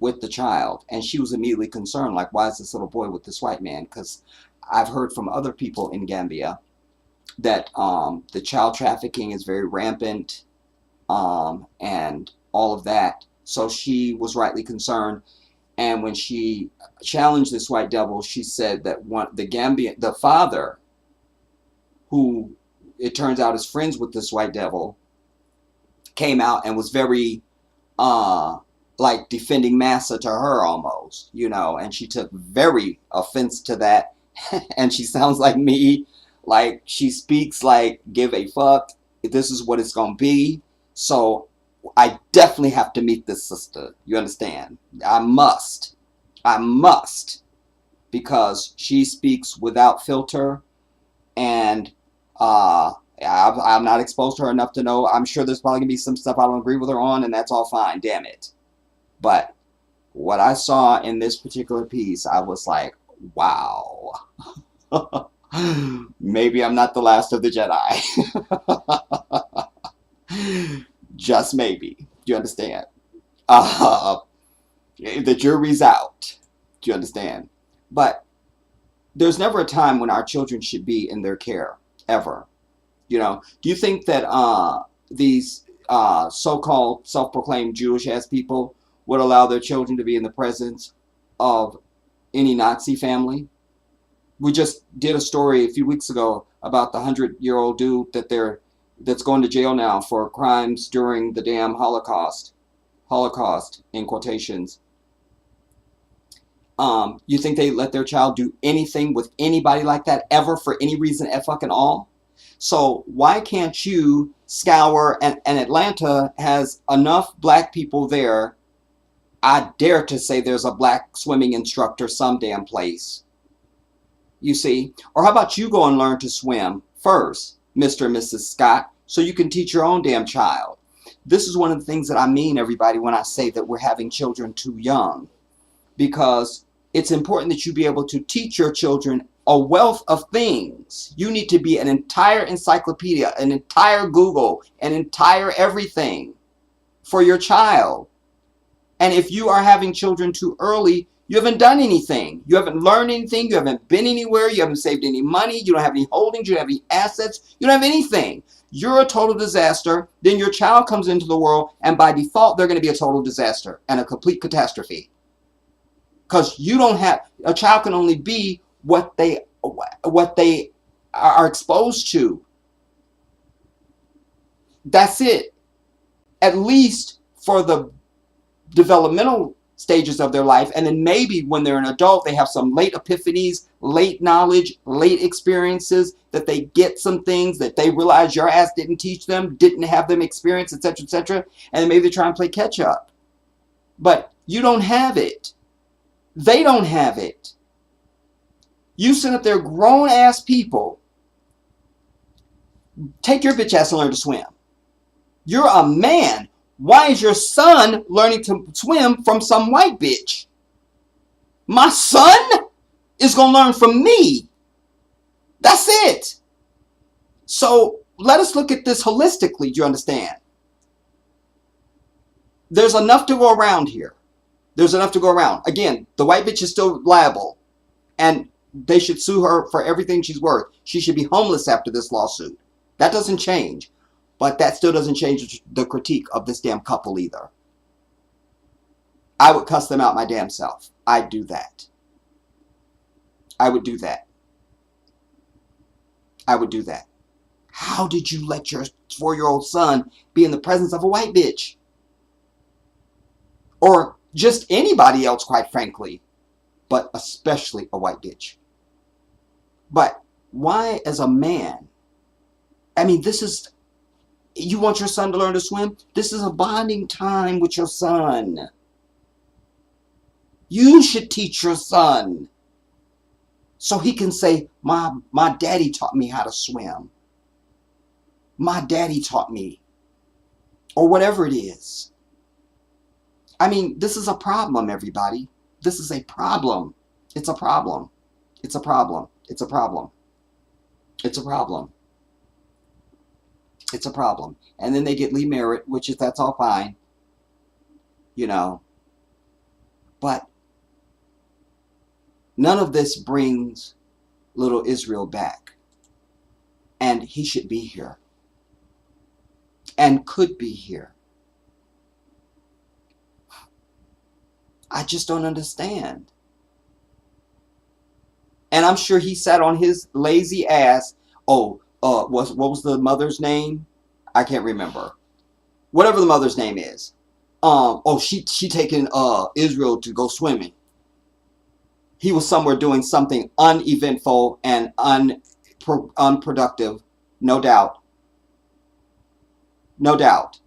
with the child, and she was immediately concerned, like, why is this little boy with this white man? Because I've heard from other people in Gambia that the child trafficking is very rampant, and all of that. So she was rightly concerned. And when she challenged this white devil, she said that the father, who it turns out is friends with this white devil, came out and was very like defending Massa to her almost, you know, and she took very offense to that. And she sounds like me, like she speaks like give a fuck, this is what it's gonna be. So I definitely have to meet this sister, you understand? I must, because she speaks without filter, and I'm not exposed to her enough to know. I'm sure there's probably gonna be some stuff I don't agree with her on, and that's all fine, damn it. But what I saw in this particular piece, I was like, wow. Maybe I'm not the last of the Jedi. Just maybe. Do you understand? The jury's out. Do you understand? But there's never a time when our children should be in their care, ever. You know, do you think that these so-called self-proclaimed Jewish-ass people would allow their children to be in the presence of any Nazi family? We just did a story a few weeks ago about the 100-year-old dude that's going to jail now for crimes during the damn Holocaust in quotations. You think they let their child do anything with anybody like that ever for any reason at fucking all? So why can't you scour, and Atlanta has enough black people there. I dare to say there's a black swimming instructor some damn place. You see? Or how about you go and learn to swim first, Mr. and Mrs. Scott, so you can teach your own damn child. This is one of the things that I mean, everybody, when I say that we're having children too young. Because it's important that you be able to teach your children a wealth of things. You need to be an entire encyclopedia, an entire Google, an entire everything for your child. And if you are having children too early, You haven't done anything. You haven't learned anything. You haven't been anywhere. You haven't saved any money. You don't have any holdings. You don't have any assets. You don't have anything. You're a total disaster. Then your child comes into the world, and by default, they're going to be a total disaster and a complete catastrophe. Because you don't have, a child can only be what they are exposed to. That's it. At least for the developmental stages of their life, and then maybe when they're an adult, they have some late epiphanies, late knowledge, late experiences, that they get some things that they realize your ass didn't teach them, didn't have them experience, etc., etc., and then maybe they try and play catch up. But you don't have it. They don't have it. You sit up there, grown ass people. Take your bitch ass and learn to swim. You're a man. Why is your son learning to swim from some white bitch? My son is going to learn from me. That's it. So let us look at this holistically, do you understand? There's enough to go around here. There's enough to go around. Again, the white bitch is still liable, and they should sue her for everything she's worth. She should be homeless after this lawsuit. That doesn't change. But that still doesn't change the critique of this damn couple either. I would cuss them out my damn self. I'd do that. I would do that. I would do that. How did you let your 4-year-old son be in the presence of a white bitch? Or just anybody else, quite frankly. But especially a white bitch. But why, as a man? I mean, this is... You want your son to learn to swim? This is a bonding time with your son. You should teach your son so he can say, my daddy taught me how to swim. My daddy taught me. Or whatever it is. I mean, this is a problem, everybody. This is a problem. It's a problem. It's a problem. It's a problem. It's a problem. It's a problem. And then they get Lee Merritt, which is, that's all fine. You know. But none of this brings little Israel back. And he should be here. And could be here. I just don't understand. And I'm sure he sat on his lazy ass. Oh, what was the mother's name? I can't remember. Whatever the mother's name is. She taking Israel to go swimming. He was somewhere doing something uneventful and unproductive, no doubt. No doubt.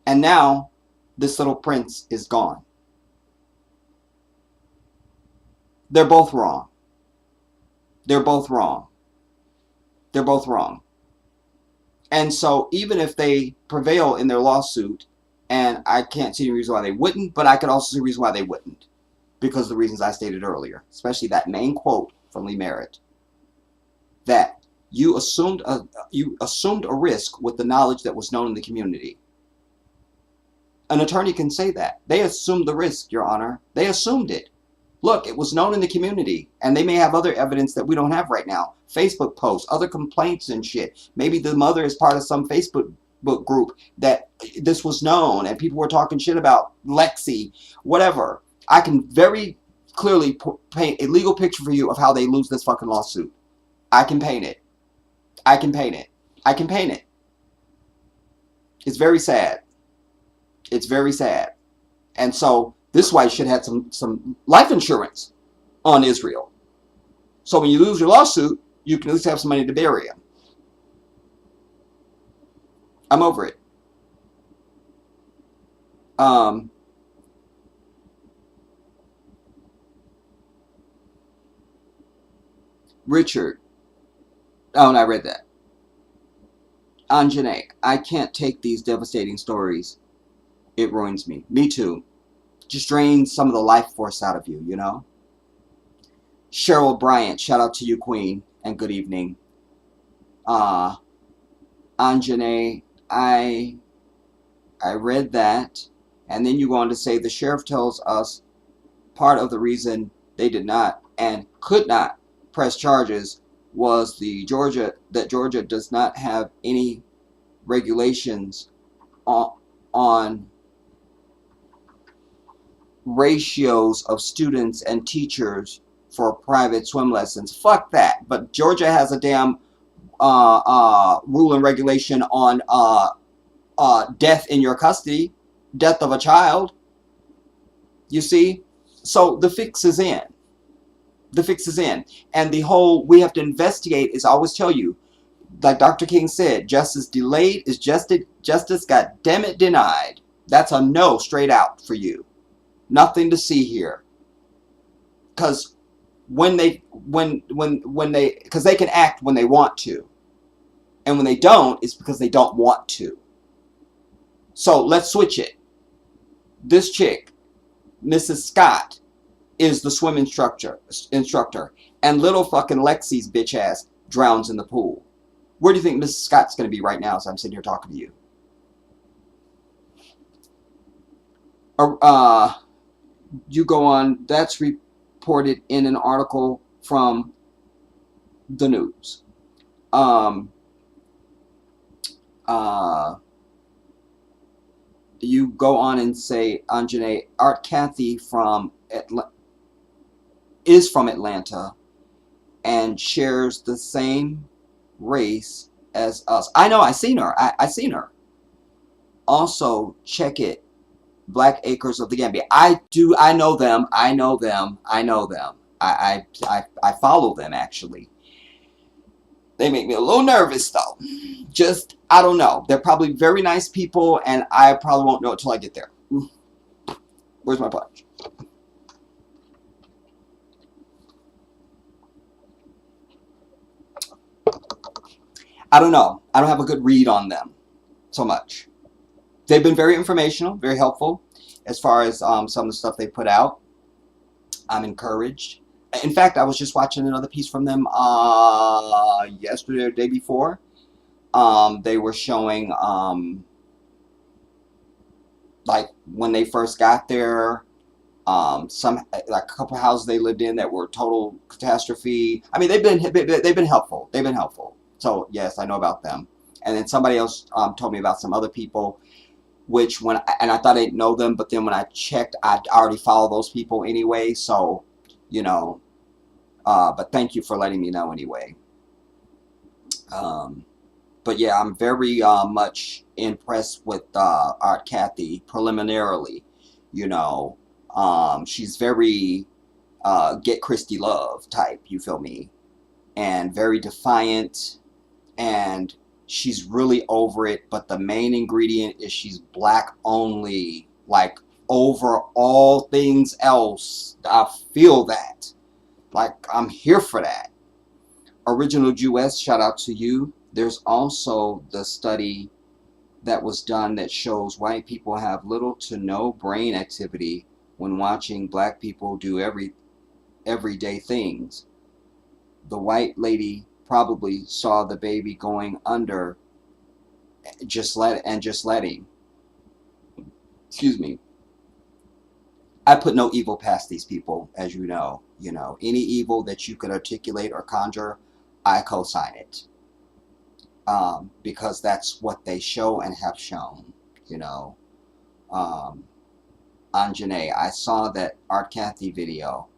And now this little prince is gone. They're both wrong. They're both wrong. They're both wrong. And so even if they prevail in their lawsuit, and I can't see any reason why they wouldn't, but I could also see a reason why they wouldn't. Because of the reasons I stated earlier. Especially that main quote from Lee Merritt. That you assumed a risk with the knowledge that was known in the community. An attorney can say that. They assumed the risk, Your Honor. They assumed it. Look, it was known in the community, and they may have other evidence that we don't have right now. Facebook posts, other complaints and shit. Maybe the mother is part of some Facebook group that this was known, and people were talking shit about Lexi, whatever. I can very clearly paint a legal picture for you of how they lose this fucking lawsuit. I can paint it. I can paint it. I can paint it. It's very sad. It's very sad. And so this wife should have some life insurance on Israel. So when you lose your lawsuit, you can at least have some money to bury him. I'm over it. Richard. Oh, and I read that. Anjane, I can't take these devastating stories. It ruins me. Me too. Just drains some of the life force out of you, you know? Cheryl Bryant, shout out to you, Queen, and good evening. Anjane, I read that, and then you go on to say the sheriff tells us part of the reason they did not and could not press charges was Georgia does not have any regulations on ratios of students and teachers for private swim lessons. Fuck that. But Georgia has a damn rule and regulation on death in your custody, death of a child. You see? So the fix is in. The fix is in. And the whole we have to investigate is I always tell you, like Dr. King said, justice delayed is justice got damn it denied. That's a no straight out for you. Nothing to see here. Because when they because they can act when they want to. And when they don't, it's because they don't want to. So let's switch it. This chick, Mrs. Scott, is the swim instructor, and little fucking Lexi's bitch ass drowns in the pool. Where do you think Mrs. Scott's going to be right now as I'm sitting here talking to you? You go on, that's reported in an article from the news. You go on and say, Anjane, Art Kathy is from Atlanta and shares the same race as us. I know, I seen her. I seen her. Also, check it. Black Acres of the Gambia. I know them. I follow them, actually. They make me a little nervous, though. Just, I don't know. They're probably very nice people, and I probably won't know it till I get there. Where's my punch? I don't know. I don't have a good read on them so much. They've been very informational, very helpful as far as some of the stuff they put out. I'm encouraged. In fact, I was just watching another piece from them yesterday or the day before. They were showing like when they first got there, some like a couple houses they lived in that were total catastrophe. I mean, they've been helpful. They've been helpful. So yes, I know about them. And then somebody else told me about some other people, which and I thought I didn't know them, but then when I checked, I already follow those people anyway. So, you know, but thank you for letting me know anyway. But yeah, I'm very much impressed with Art Kathy preliminarily. You know, she's very get Christy love type, you feel me? And very defiant, and she's really over it, but the main ingredient is she's black only, like over all things else. I feel that. Like, I'm here for that. Original Jewess, shout out to you. There's also the study that was done that shows white people have little to no brain activity when watching black people do everyday things. The white lady probably saw the baby going under just letting. Excuse me. I put no evil past these people, as you know. You know, any evil that you could articulate or conjure, I co-sign it. Because that's what they show and have shown, you know. Anjane, I saw that Art Kathy video.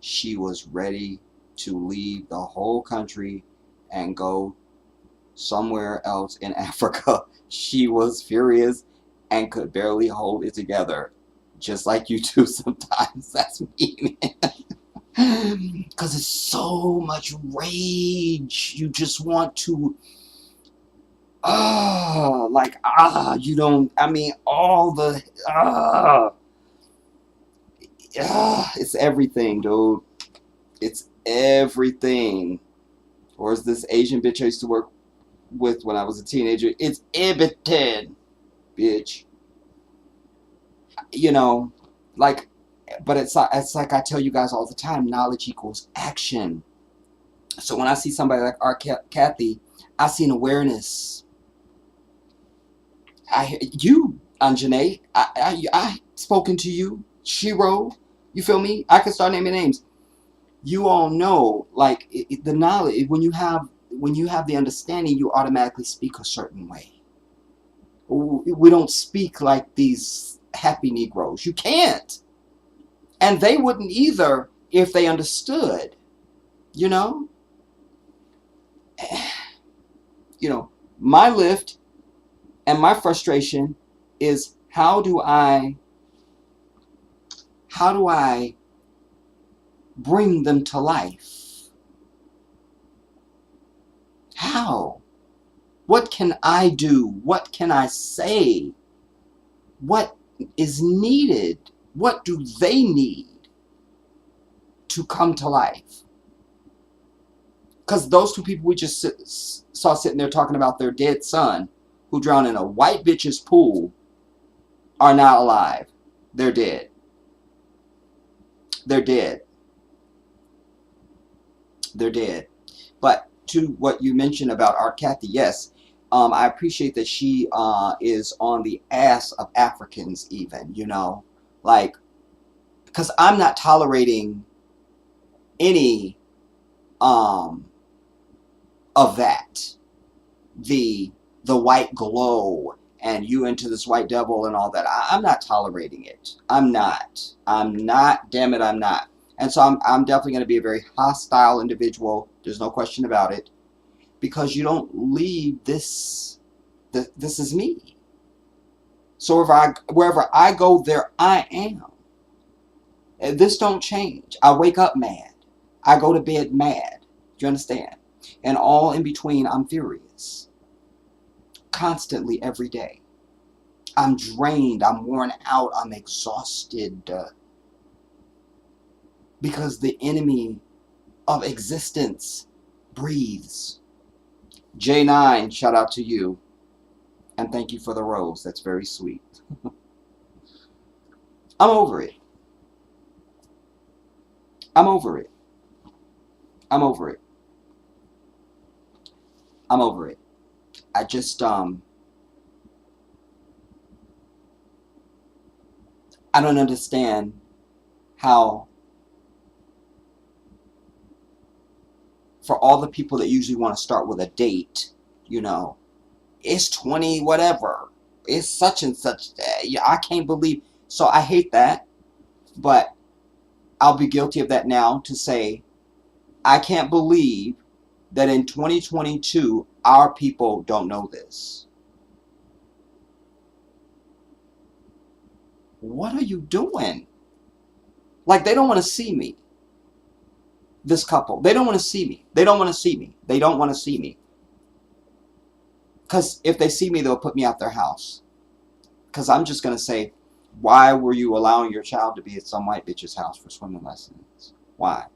She was ready to leave the whole country and go somewhere else in Africa. She was furious and could barely hold it together. Just like you do sometimes. That's me, man. Because it's so much rage. You just want to... you don't... I mean, all the... it's everything, dude. It's everything. Or is this Asian bitch I used to work with when I was a teenager? It's everything, bitch. You know, like, but it's like I tell you guys all the time, knowledge equals action. So when I see somebody like Art Kathy, I see an awareness. You, Anjane, I spoken to you. Shiro, You feel me? I can start naming names. You all know, like the knowledge. When you have the understanding, you automatically speak a certain way. We don't speak like these happy Negroes. You can't, and they wouldn't either if they understood. You know, you know, my lift and my frustration is how do I bring them to life? How? What can I do? What can I say? What is needed? What do they need to come to life? Because those two people we just saw sitting there talking about their dead son who drowned in a white bitch's pool are not alive. They're dead. They're dead. They're dead. But to what you mentioned about Art Kathy, yes, I appreciate that she is on the ass of Africans even, you know, like, because I'm not tolerating any of that. The white glow and you into this white devil and all that. I'm not tolerating it. I'm not. Damn it, I'm not. And so I'm definitely going to be a very hostile individual. There's no question about it. Because you don't leave this. This is me. So wherever I go, there I am. And this don't change. I wake up mad. I go to bed mad. Do you understand? And all in between, I'm furious. Constantly, every day. I'm drained. I'm worn out. I'm exhausted. Because the enemy of existence breathes. J9, shout out to you. And thank you for the rose. That's very sweet. I'm over it. I'm over it. I'm over it. I'm over it. I just, I don't understand how, for all the people that usually want to start with a date, you know, it's 20 whatever, it's such and such day. I can't believe. So I hate that, but I'll be guilty of that now to say I can't believe that in 2022 our people don't know this. What are you doing? Like, they don't want to see me. This couple, they don't want to see me. They don't want to see me. They don't want to see me. Because if they see me, they'll put me out their house. Because I'm just going to say, why were you allowing your child to be at some white bitch's house for swimming lessons? Why?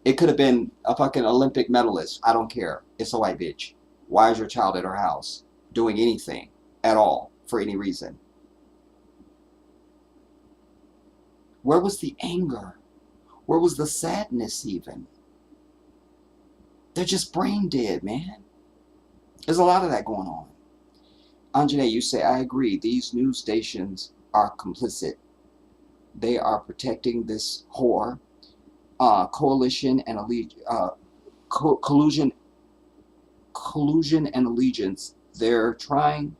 It could have been a fucking Olympic medalist. I don't care. It's a white bitch. Why is your child at her house doing anything at all for any reason? Where was the anger? Where was the sadness even? They're just brain dead, man. There's a lot of that going on. Anjane, you say, I agree. These news stations are complicit. They are protecting this whore. Collusion and allegiance. They're trying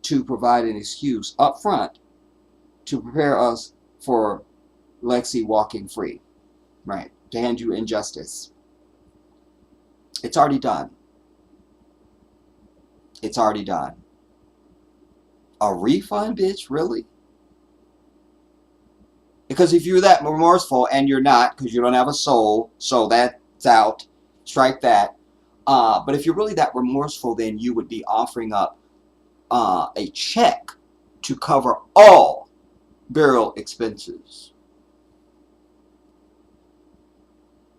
to provide an excuse up front to prepare us for Lexi walking free, right? To hand you injustice. It's already done. It's already done. A refund, bitch? Really? Because if you're that remorseful, and you're not, because you don't have a soul, so that's out. Strike that. But if you're really that remorseful, then you would be offering up a check to cover all burial expenses.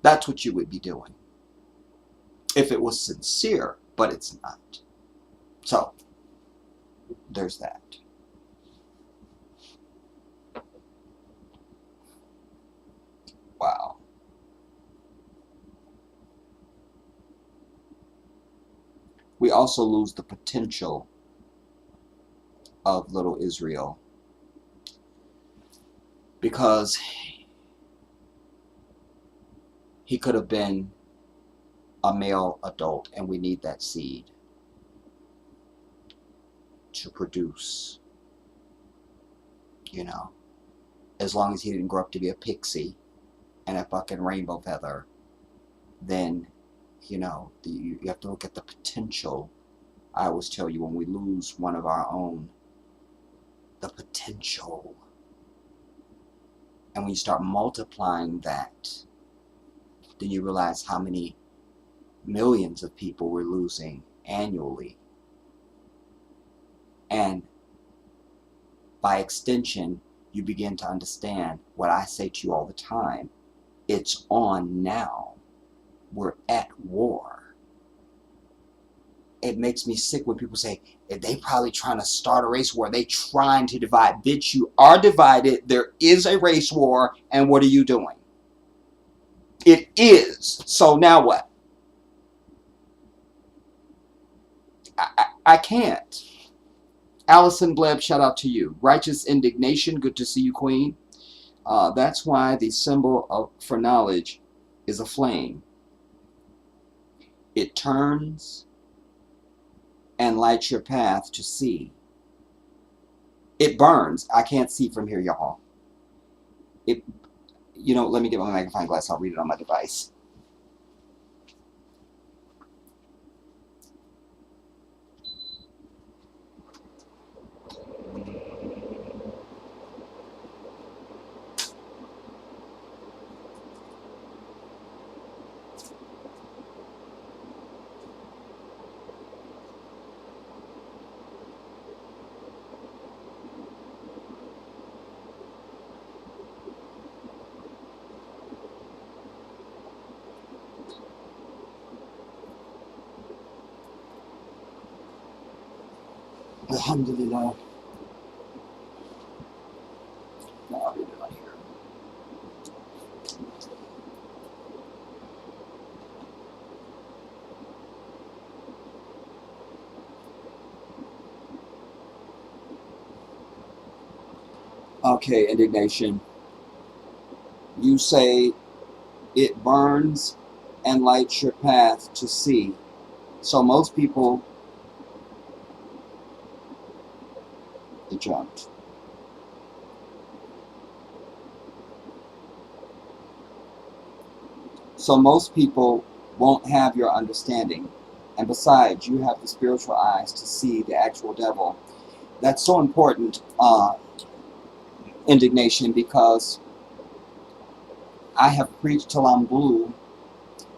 That's what you would be doing. If it was sincere, but it's not. So, there's that. Wow. We also lose the potential of little Israel. because he could have been a male adult, and we need that seed to produce, you know. As long as he didn't grow up to be a pixie and a fucking rainbow feather, then, you know, you have to look at the potential. I always tell you, when we lose one of our own, the potential. And when you start multiplying that, then you realize how many millions of people we're losing annually. And by extension, you begin to understand what I say to you all the time. It's on now. We're at war. It makes me sick when people say, they probably trying to start a race war. They trying to divide. Bitch, you are divided. There is a race war. And what are you doing? It is. So now what? I can't. Allison Bleb, shout out to you. Righteous indignation. Good to see you, Queen. That's why the symbol for knowledge is a flame. It turns and lights your path to see. It burns. I can't see from here, y'all. It, you know, let me get my magnifying glass. I'll read it on my device. Alhamdulillah. No, I'll read it on here. Okay, indignation. You say it burns and lights your path to see. So most people, it jumped. So most people won't have your understanding. And besides, you have the spiritual eyes to see the actual devil. That's so important, indignation, because I have preached till I'm blue,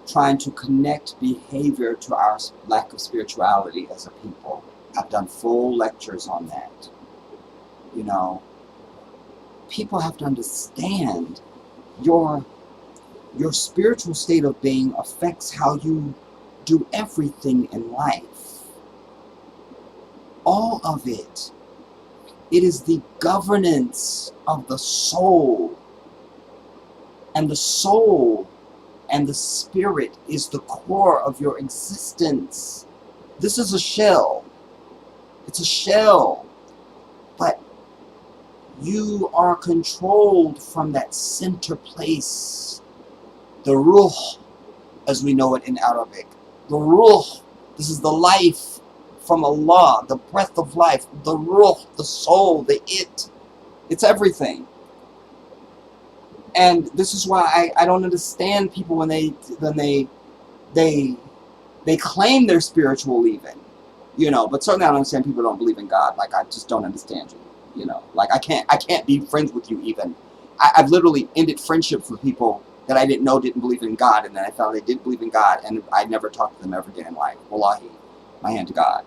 trying to connect behavior to our lack of spirituality as a people. I've done full lectures on that. You know, people have to understand your spiritual state of being affects how you do everything in life. All of it. It is the governance of the soul. And the soul and the spirit is the core of your existence. This is a shell. It's a shell. But you are controlled from that center place. The ruh, as we know it in Arabic. The ruh. This is the life from Allah. The breath of life. The ruh, the soul, the it. It's everything. And this is why I don't understand people when they claim they're spiritual even, you know. But certainly I don't understand people who don't believe in God. Like, I just don't understand you, you know. Like, I can't be friends with you even. I've literally ended friendships with people that I didn't know didn't believe in God, and then I found they didn't believe in God, and I never talked to them ever again in life. Wallahi, my hand to God.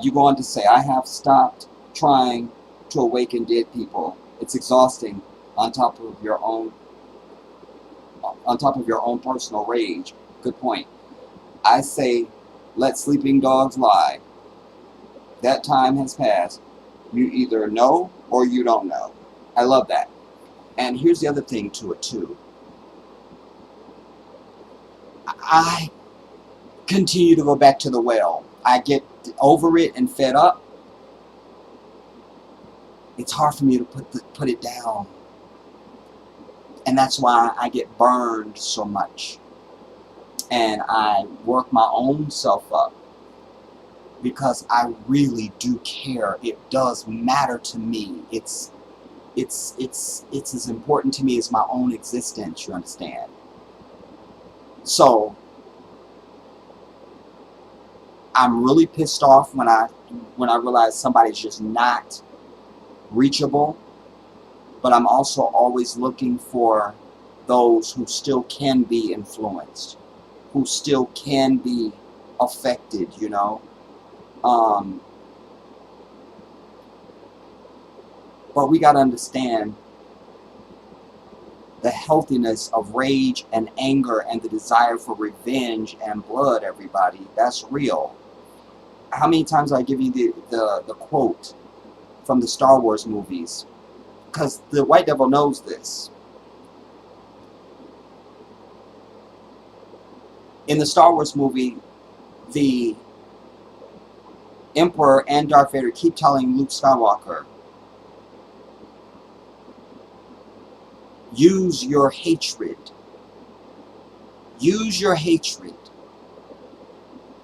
You go on to say, I have stopped trying to awaken dead people. It's exhausting. On top of your own personal rage. Good point. I say, let sleeping dogs lie. That time has passed. You either know or you don't know. I love that. And here's the other thing to it too. I continue to go back to the well. I get over it and fed up. it's hard for me to put it down. And that's why I get burned so much. And I work my own self up. Because I really do care. It does matter to me. It's as important to me as my own existence, you understand? So I'm really pissed off when I realize somebody's just not reachable, but I'm also always looking for those who still can be influenced, who still can be affected, you know? But we got to understand the healthiness of rage and anger and the desire for revenge and blood, everybody. That's real. How many times I give you the quote from the Star Wars movies? Because the White Devil knows this. In the Star Wars movie, the Emperor and Darth Vader keep telling Luke Skywalker, use your hatred. Use your hatred.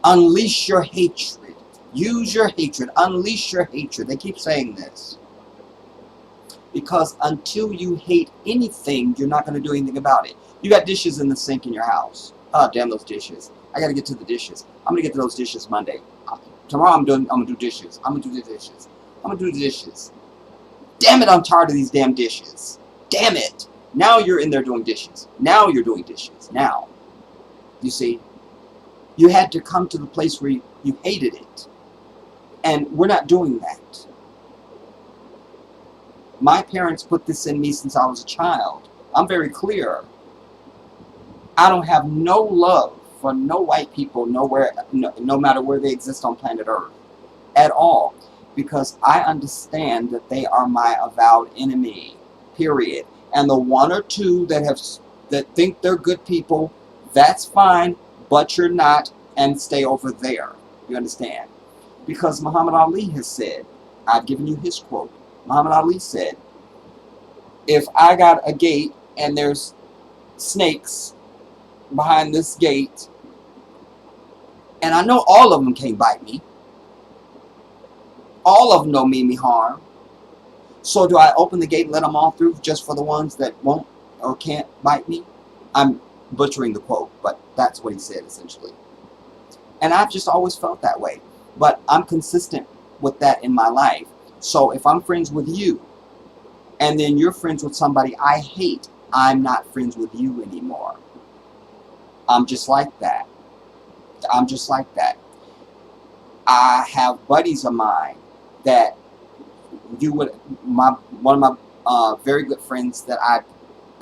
Unleash your hatred. Use your hatred. Unleash your hatred. They keep saying this. Because until you hate anything, you're not going to do anything about it. You got dishes in the sink in your house. Oh, damn those dishes. I got to get to the dishes. I'm going to get to those dishes Monday. Tomorrow I'm going to do dishes. I'm going to do the dishes. I'm going to do the dishes. Damn it, I'm tired of these damn dishes. Damn it. Now you're in there doing dishes. Now you're doing dishes. Now. You see? You had to come to the place where you hated it. And we're not doing that. My parents put this in me since I was a child. I'm very clear. I don't have no love for no white people nowhere, no matter where they exist on planet Earth. At all. Because I understand that they are my avowed enemy. Period. And the one or two that think they're good people, that's fine, but you're not, and stay over there. You understand? Because Muhammad Ali has said, I've given you his quote. Muhammad Ali said, if I got a gate and there's snakes behind this gate, and I know all of them can't bite me, all of them don't mean me harm, so do I open the gate and let them all through just for the ones that won't or can't bite me? I'm butchering the quote, but that's what he said essentially. And I've just always felt that way. But I'm consistent with that in my life. So if I'm friends with you, and then you're friends with somebody I hate, I'm not friends with you anymore. I'm just like that. I'm just like that. I have buddies of mine that one of my very good friends that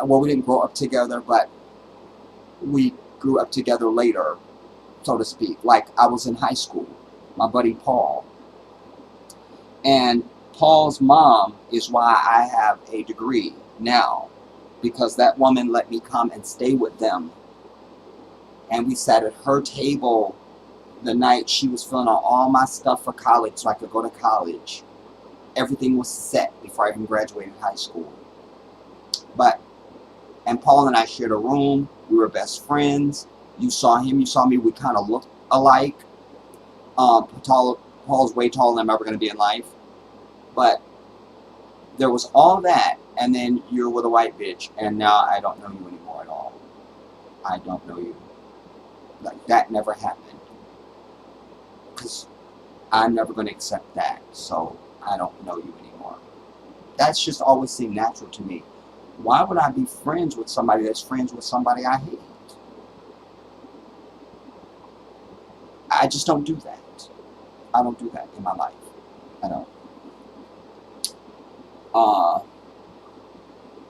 we didn't grow up together, but we grew up together later, so to speak. Like I was in high school, my buddy Paul. And Paul's mom is why I have a degree now, because that woman let me come and stay with them. And we sat at her table the night she was filling out all my stuff for college so I could go to college. Everything was set before I even graduated high school. And Paul and I shared a room. We were best friends. You saw him, you saw me, we kind of looked alike. Paul's way taller than I'm ever going to be in life. But there was all that, and then you're with a white bitch, and now I don't know you anymore at all. I don't know you. Like, that never happened. Because I'm never going to accept that, so I don't know you anymore. That's just always seemed natural to me. Why would I be friends with somebody that's friends with somebody I hate? I just don't do that. I don't do that in my life. I don't.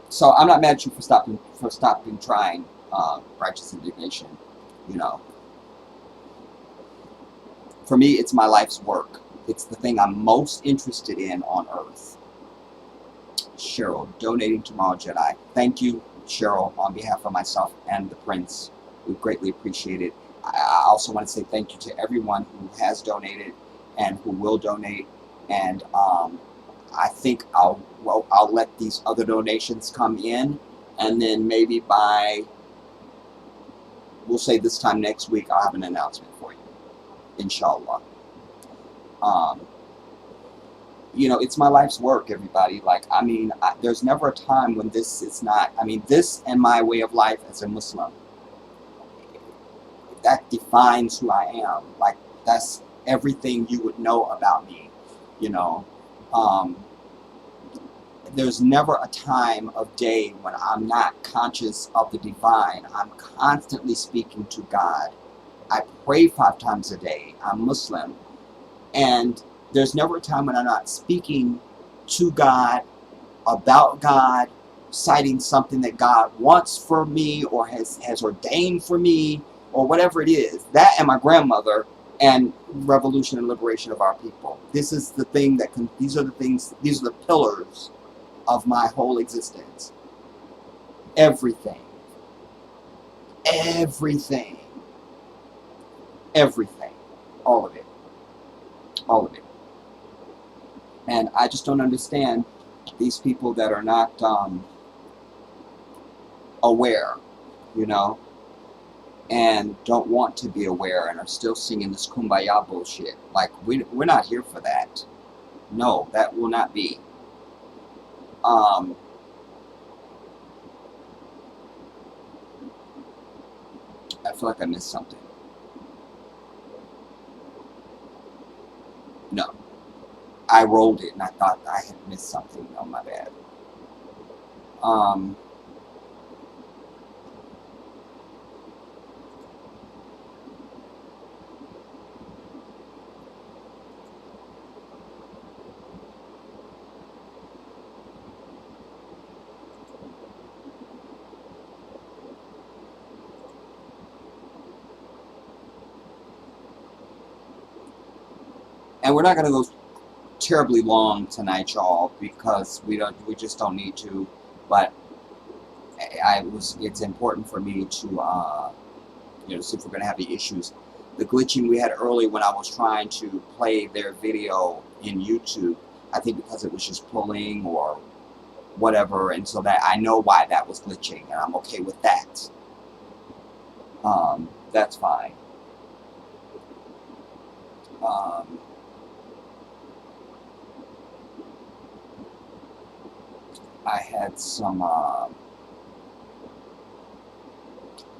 So I'm not mad at you for stopping trying righteous indignation. You know. For me, it's my life's work. It's the thing I'm most interested in on earth. Cheryl, donating tomorrow, Jedi. Thank you, Cheryl, on behalf of myself and the Prince. We greatly appreciate it. I also want to say thank you to everyone who has donated and who will donate. And I think I'll let these other donations come in, and then maybe we'll say this time next week, I'll have an announcement for you, inshallah. It's my life's work, everybody. Like, I mean, there's never a time when this is not, I mean, this and my way of life as a Muslim, that defines who I am. Like, that's everything you would know about me, you know. There's never a time of day when I'm not conscious of the divine. I'm constantly speaking to God. I pray 5 times a day. I'm Muslim. And there's never a time when I'm not speaking to God, about God, citing something that God wants for me or has ordained for me or whatever it is. That and my grandmother and revolution and liberation of our people. This is the thing that these are the pillars of my whole existence. Everything. Everything. Everything. All of it. All of it. And I just don't understand these people that are not aware, and don't want to be aware and are still singing this kumbaya bullshit. Like, we're not here for that. No, that will not be. I feel like I missed something. No. I rolled it and I thought I had missed something. Oh, my bad. And we're not going to go terribly long tonight, y'all, because we just don't need to. But it's important for me to see if we're going to have any issues. The glitching we had early when I was trying to play their video in YouTube, I think because it was just pulling or whatever, and so that I know why that was glitching, and I'm okay with that. That's fine. I had some.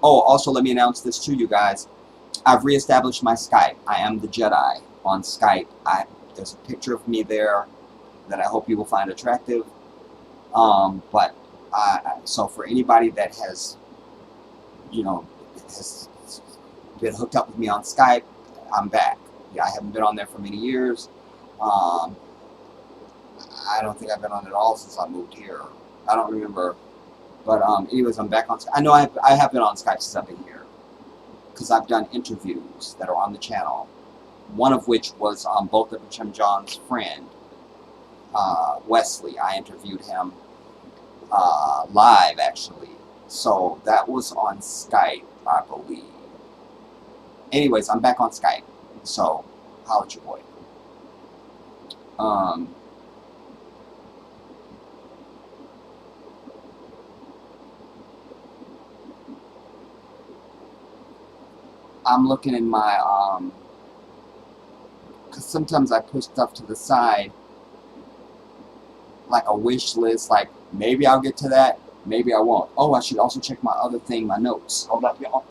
Also, let me announce this to you guys. I've reestablished my Skype. I am the Jedi on Skype. There's a picture of me there that I hope you will find attractive. So for anybody that has, has been hooked up with me on Skype, I'm back. Yeah, I haven't been on there for many years. I don't think I've been on it all since I moved here. I don't remember. But anyways, I'm back on Skype. I know I have been on Skype since I've been here. Because I've done interviews that are on the channel. One of which was both of Jim John's friend, Wesley. I interviewed him live, actually. So that was on Skype, I believe. Anyways, I'm back on Skype. So, holla at your boy. I'm looking in my, because sometimes I push stuff to the side, like a wish list, like, maybe I'll get to that, maybe I won't. Oh, I should also check my other thing, my notes. Hold up, y'all.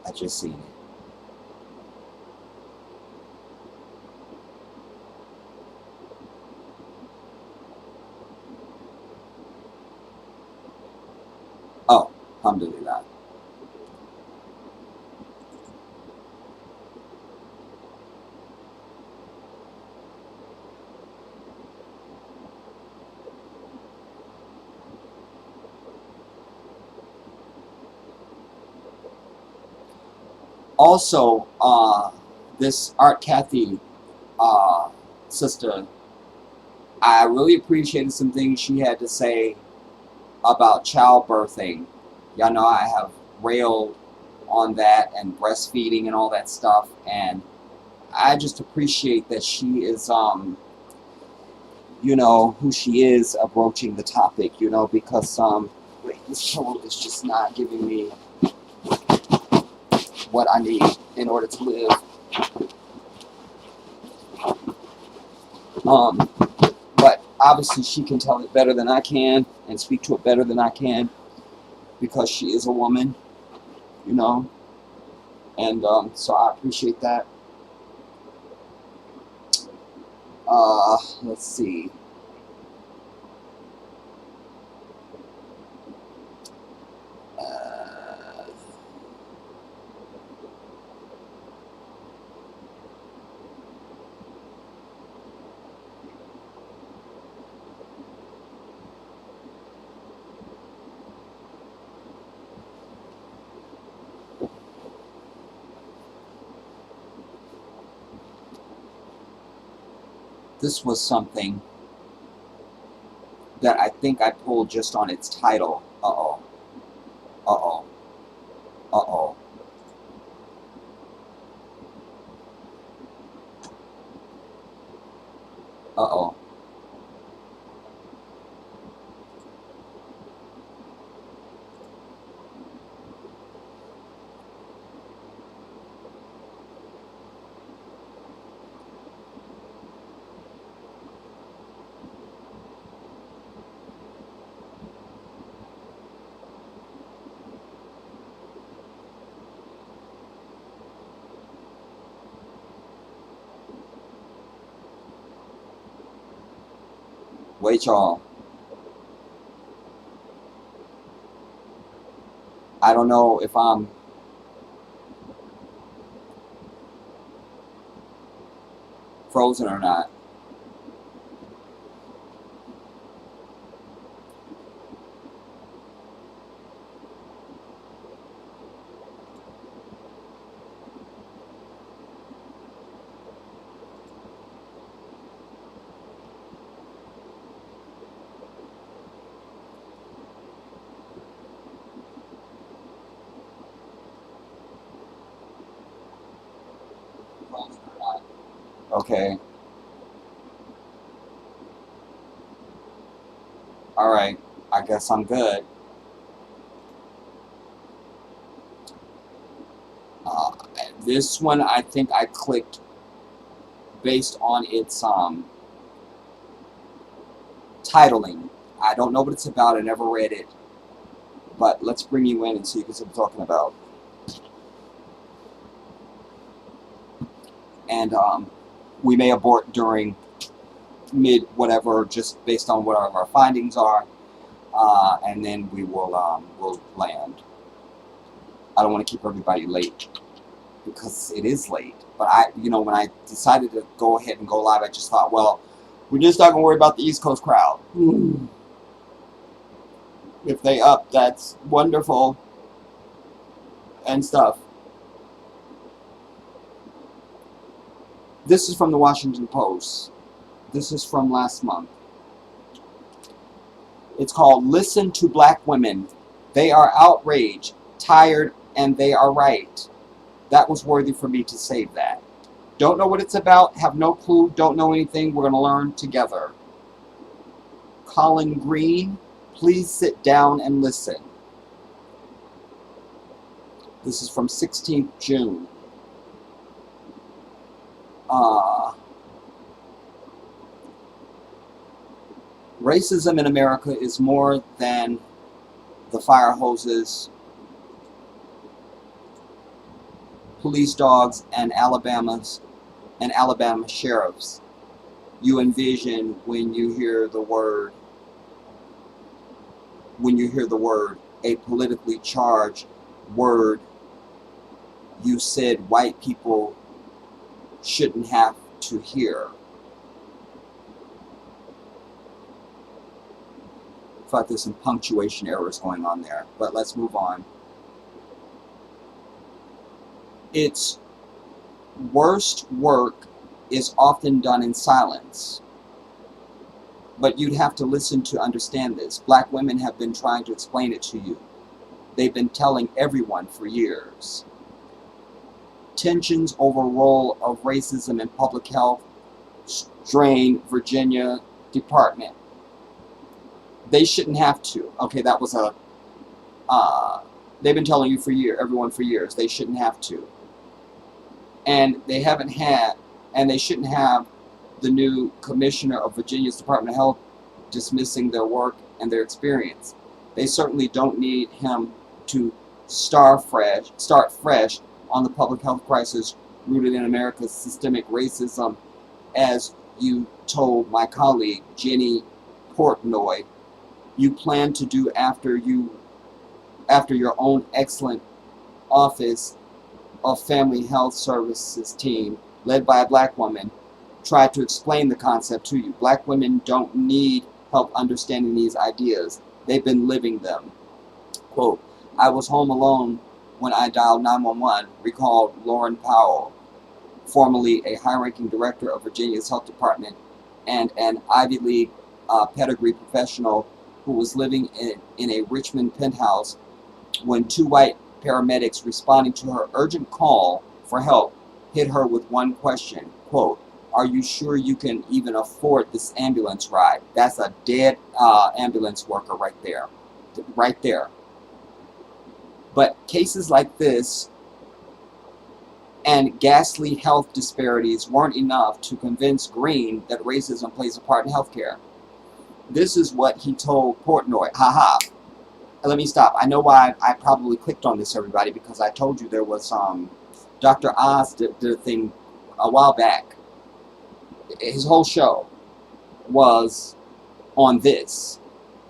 I just seen it. Oh, alhamdulillah. Also, this Art Kathy sister, I really appreciated some things she had to say about childbirthing. Y'all know I have railed on that and breastfeeding and all that stuff, and I just appreciate that she is, you know, who she is, broaching the topic, you know, because, wait, this pillow is just not giving me what I need in order to live. But obviously she can tell it better than I can and speak to it better than I can because she is a woman, you know, and so I appreciate that. Let's see. Uh, this was something that I think I pulled just on its title. Uh-oh. Uh-oh. Uh-oh. Uh-oh. Wait, y'all. I don't know if I'm frozen or not. Frozen or not. Okay. Alright. I guess I'm good. Uh, this one I think I clicked based on its titling. I don't know what it's about. I never read it. But let's bring you in and see what I'm talking about. And we may abort during mid whatever, just based on what our findings are, and then we will we'll land. I don't want to keep everybody late because it is late. But when I decided to go ahead and go live, I just thought, well, we're just not gonna worry about the East Coast crowd. If they up, that's wonderful and stuff. This is from the Washington Post. This is from last month. It's called "Listen to Black Women. They are outraged, tired, and they are right." That was worthy for me to save that. Don't know what it's about, have no clue, don't know anything. We're going to learn together. Colin Green, please sit down and listen. This is from 16th June. Racism in America is more than the fire hoses, police dogs, and Alabama sheriffs you envision when you hear the word a politically charged word you said white people shouldn't have to hear. I thought there's some punctuation errors going on there, but let's move on. Its worst work is often done in silence. But you'd have to listen to understand this. Black women have been trying to explain it to you. They've been telling everyone for years. Tensions over role of racism in public health strain Virginia Department. They shouldn't have to. Okay, that was a... they've been telling you for everyone for years. They shouldn't have to. And they haven't had, and they shouldn't have the new commissioner of Virginia's Department of Health dismissing their work and their experience. They certainly don't need him to start fresh on the public health crisis rooted in America's systemic racism, as you told my colleague Jenny Portnoy you plan to do after your own excellent Office of Family Health Services team, led by a black woman, tried to explain the concept to you. Black women don't need help understanding these ideas. They've been living them. Quote, I was home alone when I dialed 911, recalled Lauren Powell, formerly a high-ranking director of Virginia's health department and an Ivy League pedigree professional who was living in a Richmond penthouse when two white paramedics responding to her urgent call for help hit her with one question, quote, are you sure you can even afford this ambulance ride? That's a dead ambulance worker right there. Right there. But cases like this and ghastly health disparities weren't enough to convince Green that racism plays a part in healthcare. This is what he told Portnoy. Haha. Let me stop. I know why I probably clicked on this, everybody, because I told you there was Dr. Oz did a thing a while back. His whole show was on this,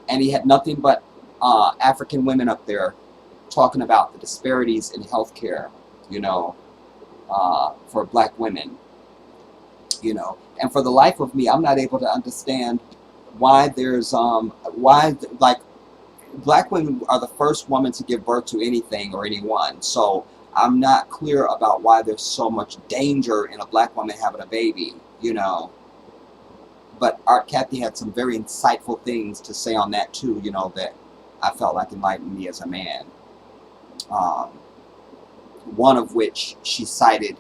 and he had nothing but African women up there talking about the disparities in healthcare, for black women, and for the life of me, I'm not able to understand why there's black women are the first women to give birth to anything or anyone, so I'm not clear about why there's so much danger in a black woman having a baby, But Art Kathy had some very insightful things to say on that too, that I felt like enlightened me as a man. One of which she cited,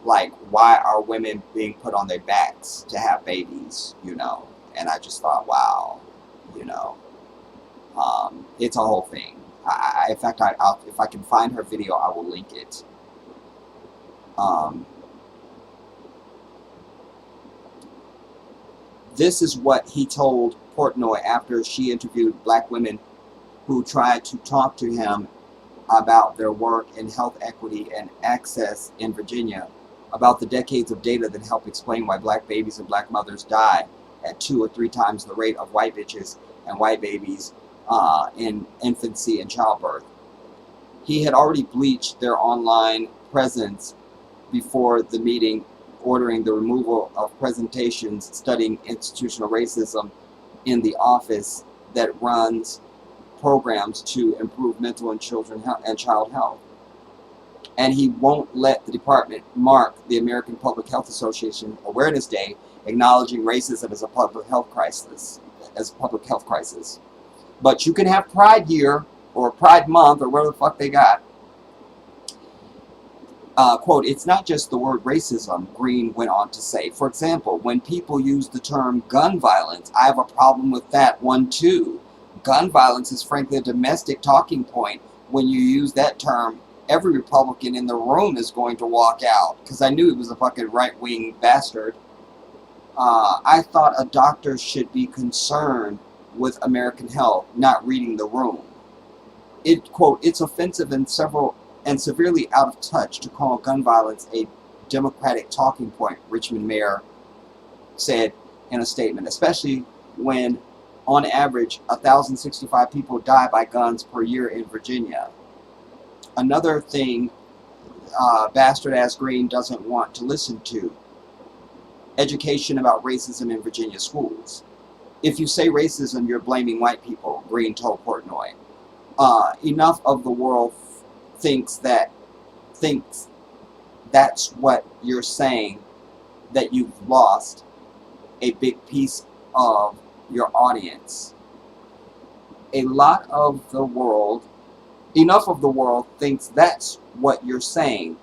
like, why are women being put on their backs to have babies, And I just thought, wow, it's a whole thing. In fact, if I can find her video, I will link it. This is what he told Portnoy after she interviewed black women who tried to talk to him about their work in health equity and access in Virginia, about the decades of data that help explain why black babies and black mothers die at 2 or 3 times the rate of white bitches and white babies in infancy and childbirth. He had already bleached their online presence before the meeting, ordering the removal of presentations studying institutional racism in the office that runs programs to improve mental and child health. And he won't let the department mark the American Public Health Association Awareness Day, acknowledging racism as a public health crisis. But you can have Pride Year or Pride Month or whatever the fuck they got. Quote, it's not just the word racism, Green went on to say. For example, when people use the term gun violence, I have a problem with that one too. Gun violence is frankly a domestic talking point. When you use that term, every Republican in the room is going to walk out, because I knew he was a fucking right-wing bastard. I thought a doctor should be concerned with American health, not reading the room. Quote, it's offensive and severely out of touch to call gun violence a Democratic talking point, Richmond Mayor said in a statement, especially when, on average, 1,065 people die by guns per year in Virginia. Another thing bastard-ass Green doesn't want to listen to: education about racism in Virginia schools. If you say racism, you're blaming white people, Green told Portnoy. Enough of the world thinks that's what you're saying, that you've lost a big piece of your audience. A lot of the world, enough of the world thinks that's what you're saying,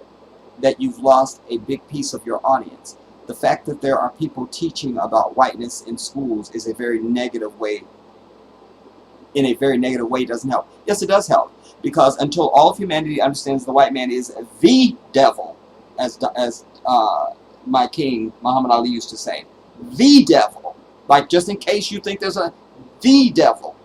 that you've lost a big piece of your audience. The fact that there are people teaching about whiteness in schools is a very negative way. In a very negative way, doesn't help. Yes, it does help, because until all of humanity understands the white man is the devil, as my king Muhammad Ali used to say, the devil. Like, just in case you think there's the devil.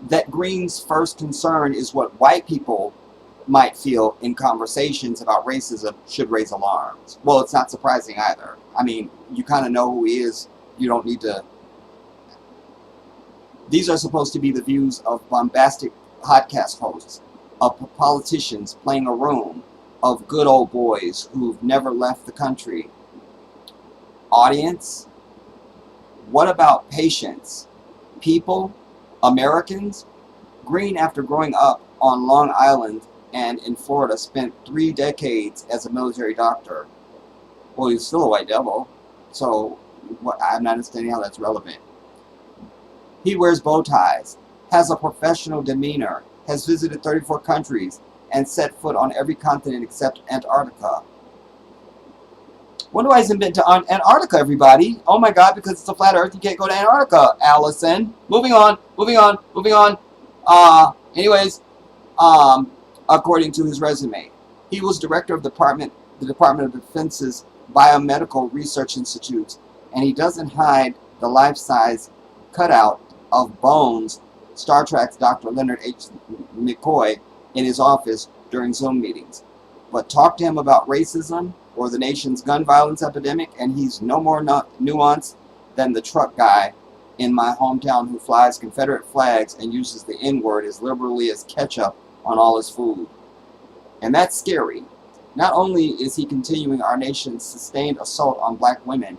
That Green's first concern is what white people might feel in conversations about racism should raise alarms. Well, it's not surprising either. I mean, you kind of know who he is. You don't need to. These are supposed to be the views of bombastic podcast hosts, of politicians playing a room, of good old boys who've never left the country. Audience, what about patients? People, Americans? Green, after growing up on Long Island and in Florida, spent 3 decades as a military doctor. Well, he's still a white devil, so I'm not understanding how that's relevant. He wears bow ties, has a professional demeanor, has visited 34 countries, and set foot on every continent except Antarctica. Wonder why he's been to Antarctica, everybody? Oh my God, because it's a flat Earth, you can't go to Antarctica, Allison. Moving on. Anyways, according to his resume, he was director of the Department of Defense's Biomedical Research Institute, and he doesn't hide the life-size cutout of Bones, Star Trek's Dr. Leonard H. McCoy, in his office during Zoom meetings. But talk to him about racism or the nation's gun violence epidemic, and he's no more nuanced than the truck guy in my hometown who flies Confederate flags and uses the N-word as liberally as ketchup on all his food. And that's scary. Not only is he continuing our nation's sustained assault on black women,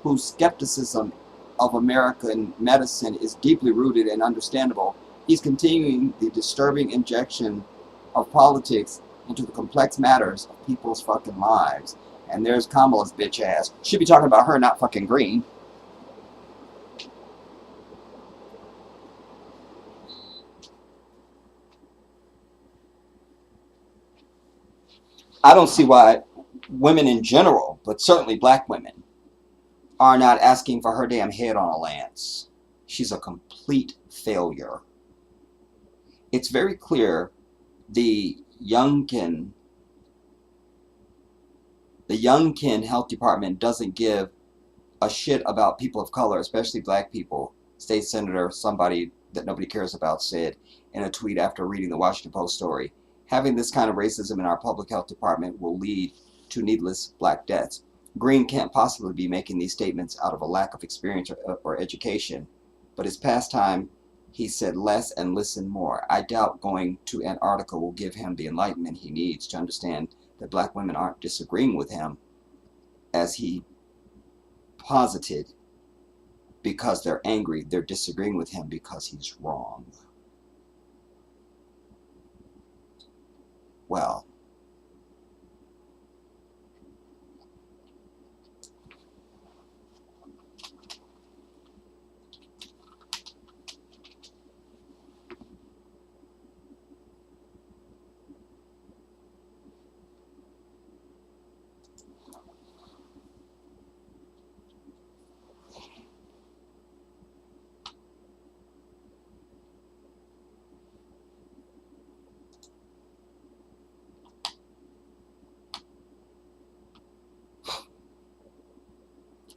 whose skepticism of American medicine is deeply rooted and understandable, he's continuing the disturbing injection of politics into the complex matters of people's fucking lives. And there's Kamala's bitch ass. Should be talking about her, not fucking Green. I don't see why women in general, but certainly black women, are not asking for her damn head on a lance. She's a complete failure. It's very clear the Youngkin Health Department doesn't give a shit about people of color, especially black people. State Senator, somebody that nobody cares about, said in a tweet after reading the Washington Post story, having this kind of racism in our public health department will lead to needless black deaths. Green can't possibly be making these statements out of a lack of experience or education, but it's past time he said less and listened more. I doubt going to Antarctica will give him the enlightenment he needs to understand that black women aren't disagreeing with him, as he posited, because they're angry. They're disagreeing with him because he's wrong. Well,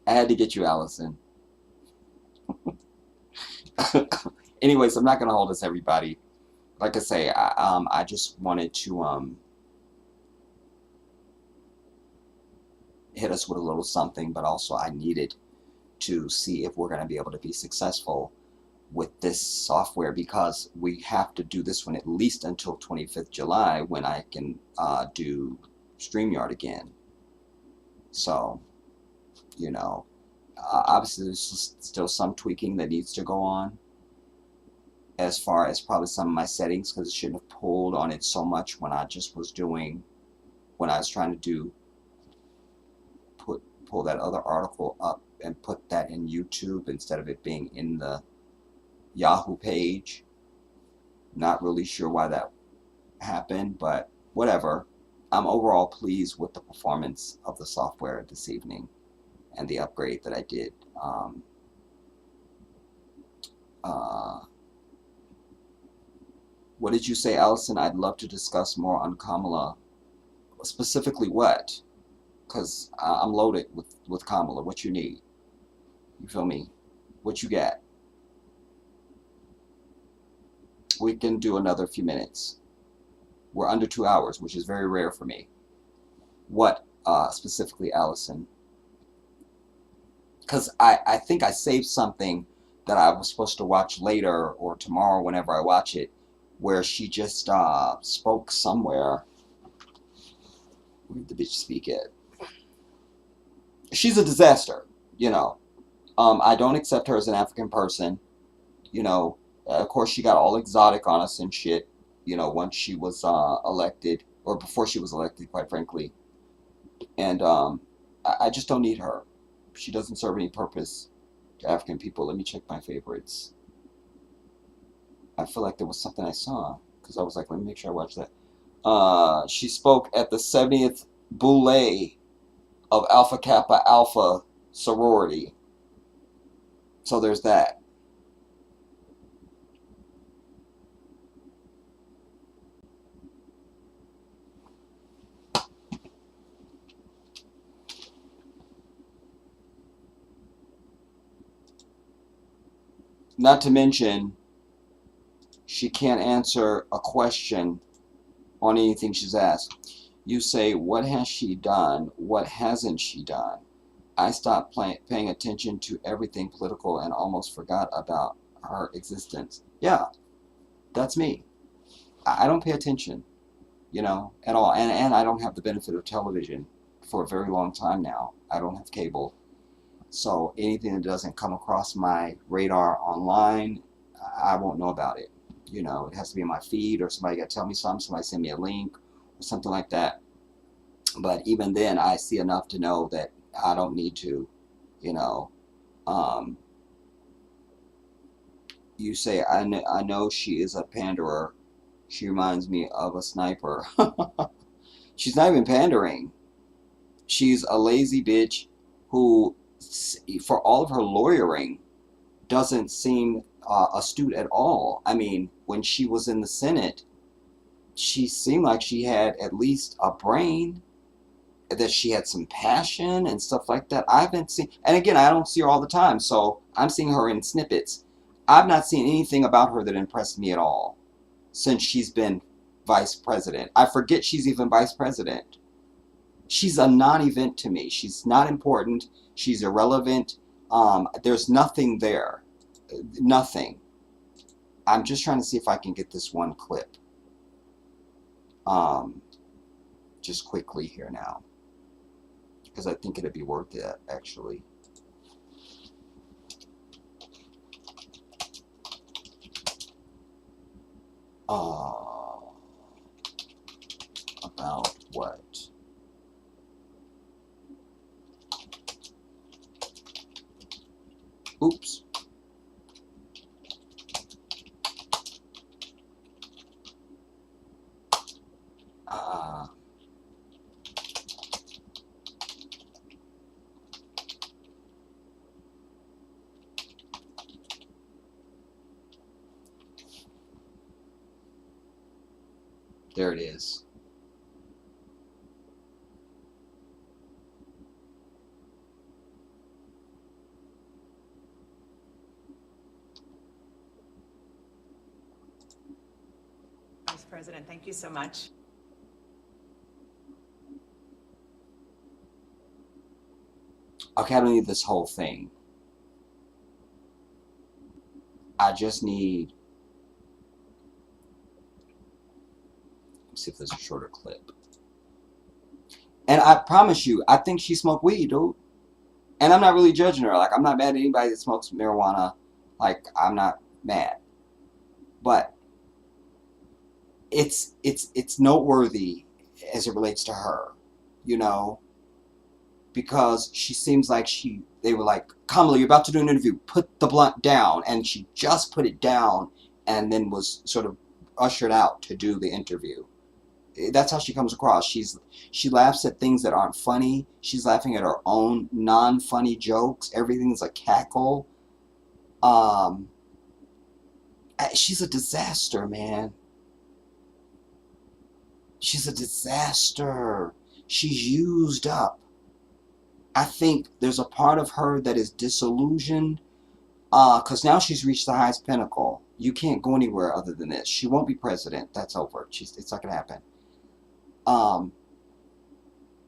I had to get you, Allison. Anyways, I'm not going to hold us, everybody. Like I say, I just wanted to hit us with a little something, but also I needed to see if we're going to be able to be successful with this software, because we have to do this one at least until 25th July when I can do StreamYard again. So, you know, obviously there's still some tweaking that needs to go on, as far as probably some of my settings, because it shouldn't have pulled on it so much when I was trying to pull that other article up and put that in YouTube instead of it being in the Yahoo page. Not really sure why that happened, but whatever. I'm overall pleased with the performance of the software this evening and the upgrade that I did. What did you say, Allison? I'd love to discuss more on Kamala. Specifically what? Because I'm loaded with Kamala. What you need? You feel me? What you got? We can do another few minutes. We're under 2 hours, which is very rare for me. What specifically, Allison? Because I think I saved something that I was supposed to watch later or tomorrow whenever I watch it, where she just spoke somewhere. Where did the bitch speak at? She's a disaster, you know. I don't accept her as an African person, you know. Of course, she got all exotic on us and shit, you know, once she was elected, or before she was elected, quite frankly. And I just don't need her. She doesn't serve any purpose to African people. Let me check my favorites. I feel like there was something I saw, because I was like, let me make sure I watch that. She spoke at the 70th Boule of Alpha Kappa Alpha sorority. So there's that. Not to mention, she can't answer a question on anything she's asked. You say, what has she done? What hasn't she done? I stopped paying attention to everything political and almost forgot about her existence. Yeah, that's me. I don't pay attention, you know, at all. And I don't have the benefit of television for a very long time now. I don't have cable. So anything that doesn't come across my radar online, I won't know about it. You know, it has to be in my feed, or somebody got to tell me something, somebody send me a link or something like that. But even then, I see enough to know that I don't need to, you know. You say, I know she is a panderer. She reminds me of a sniper. She's not even pandering. She's a lazy bitch who, for all of her lawyering, doesn't seem astute at all. I mean, when she was in the Senate, she seemed like she had at least a brain, that she had some passion and stuff like that. I haven't seen, and again, I don't see her all the time, so I'm seeing her in snippets. I've not seen anything about her that impressed me at all since she's been vice president. I forget she's even vice president. She's a non-event to me. She's not important. She's irrelevant. There's nothing there. Nothing. I'm just trying to see if I can get this one clip. Just quickly here now, because I think it'd be worth it, actually. About what? Oops. There it is. Vice President, thank you so much. Okay, I don't need this whole thing. I just need... Let's see if there's a shorter clip. And I promise you, I think she smoked weed, dude. And I'm not really judging her. Like, I'm not mad at anybody that smokes marijuana. Like, I'm not mad. but it's noteworthy as it relates to her, you know, because she seems like they were like, Kamala, you're about to do an interview, put the blunt down, and she just put it down and then was sort of ushered out to do the interview. That's how she comes across. She laughs at things that aren't funny. She's laughing at her own non-funny jokes. Everything's a cackle. She's a disaster, man. She's a disaster. She's used up. I think there's a part of her that is disillusioned, because now she's reached the highest pinnacle. You can't go anywhere other than this. She won't be president. That's over. It's not gonna happen.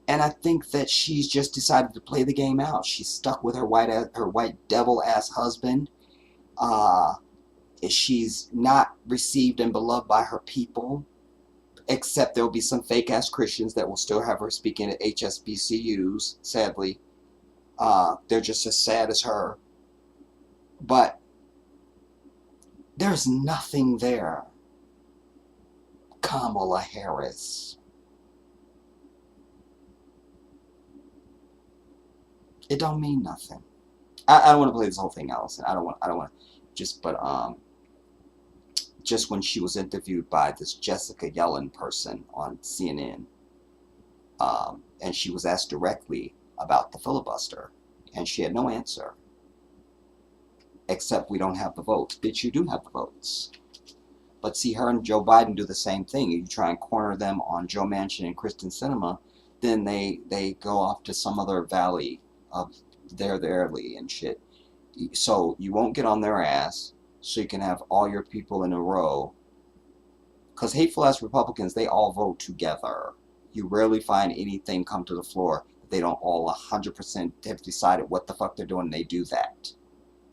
And I think that she's just decided to play the game out. She's stuck with her white devil ass husband. She's not received and beloved by her people, except there'll be some fake ass Christians that will still have her speaking at HSBCUs. Sadly, they're just as sad as her. But there's nothing there. Kamala Harris. It don't mean nothing. I don't want to play this whole thing, Allison. I don't want to just when she was interviewed by this Jessica Yellen person on CNN, and she was asked directly about the filibuster, and she had no answer, except we don't have the votes. Bitch, you do have the votes. But see, her and Joe Biden do the same thing. You try and corner them on Joe Manchin and Kristen Sinema, then they go off to some other valley of their and shit. So you won't get on their ass, so you can have all your people in a row. Because hateful ass Republicans, they all vote together. You rarely find anything come to the floor that they don't all 100% have decided what the fuck they're doing and they do that.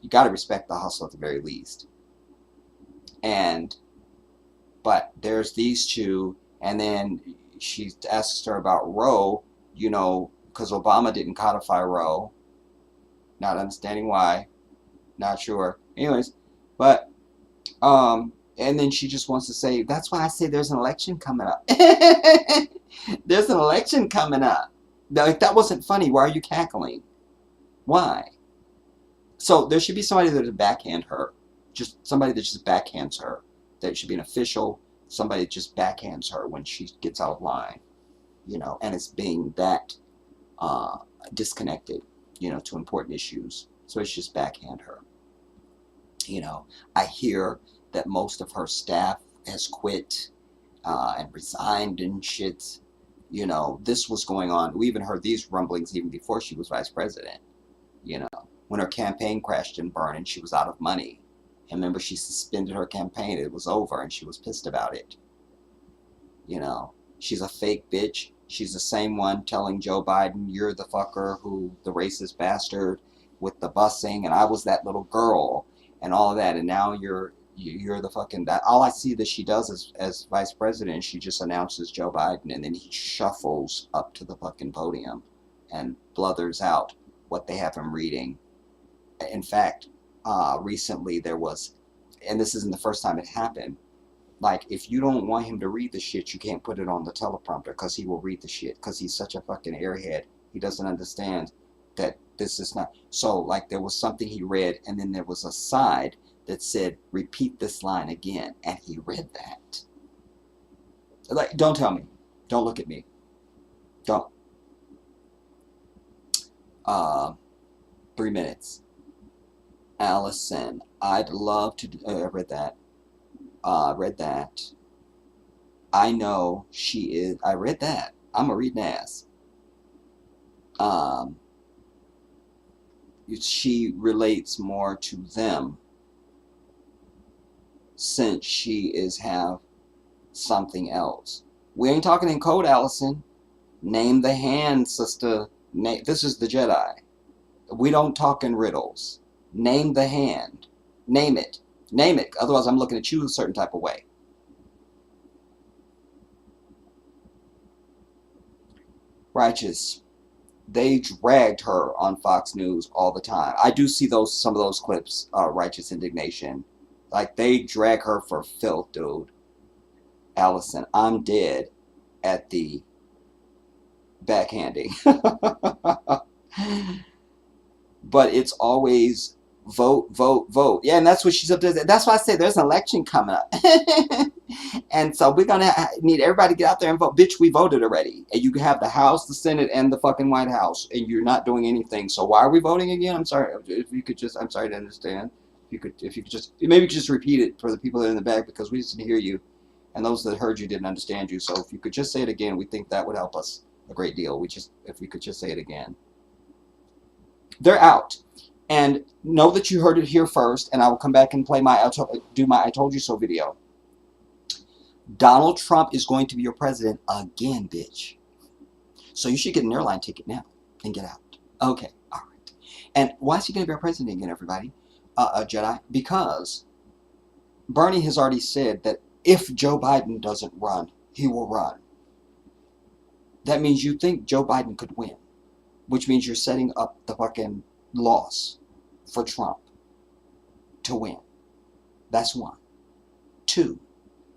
You gotta respect the hustle at the very least. But there's these two, and then she asks her about Roe, you know, because Obama didn't codify Roe. Not understanding why. Not sure. Anyways, but, and then she just wants to say, that's why I say there's an election coming up. There's an election coming up. Like, that wasn't funny. Why are you cackling? Why? So there should be somebody that would backhand her. Just somebody that just backhands her. That should be an official. Somebody that just backhands her when she gets out of line. You know, and it's being that disconnected, you know, to important issues. So it's just backhand her. You know, I hear that most of her staff has quit and resigned and shit. You know, this was going on. We even heard these rumblings even before she was vice president. You know, when her campaign crashed and burned and she was out of money. And remember, she suspended her campaign. It was over and she was pissed about it. You know, she's a fake bitch. She's the same one telling Joe Biden, you're the fucker who, the racist bastard with the busing, and I was that little girl and all of that, and now you're the fucking, that. All I see that she does as vice president, she just announces Joe Biden, and then he shuffles up to the fucking podium and bluthers out what they have him reading. In fact, recently there was, and this isn't the first time it happened, like, if you don't want him to read the shit, you can't put it on the teleprompter, because he will read the shit, because he's such a fucking airhead. He doesn't understand that this is not. So, like, there was something he read, and then there was a side that said, repeat this line again, and he read that. Like, don't tell me. Don't look at me. Don't. 3 minutes. Allison, I'd love to, I read that. Read that. I know she is, I read that. I'm a reading ass. She relates more to them since she is have something else. We ain't talking in code, Allison. Name the hand, sister. This is the Jedi. We don't talk in riddles. Name the hand. Name it. Name it. Otherwise, I'm looking at you a certain type of way. Righteous. They dragged her on Fox News all the time. I do see some of those clips, Righteous Indignation. Like, they drag her for filth, dude. Allison, I'm dead at the backhanding. But it's always vote, vote, vote. Yeah, and that's what she's up there. That's why I say there's an election coming up. And so we're going to need everybody to get out there and vote. Bitch, we voted already. And you can have the House, the Senate, and the fucking White House. And you're not doing anything. So why are we voting again? I'm sorry. If you could just, I'm sorry to understand. If you could just, maybe you could just repeat it for the people that are in the back, because we just didn't hear you. And those that heard you didn't understand you. So if you could just say it again, we think that would help us a great deal. If you could just say it again. They're out. And know that you heard it here first, and I will come back and play my I Told You So video. Donald Trump is going to be your president again, bitch. So you should get an airline ticket now and get out. Okay, all right. And why is he going to be our president again, everybody? Jedi? Because Bernie has already said that if Joe Biden doesn't run, he will run. That means you think Joe Biden could win, which means you're setting up the fucking loss for Trump to win. That's one. Two,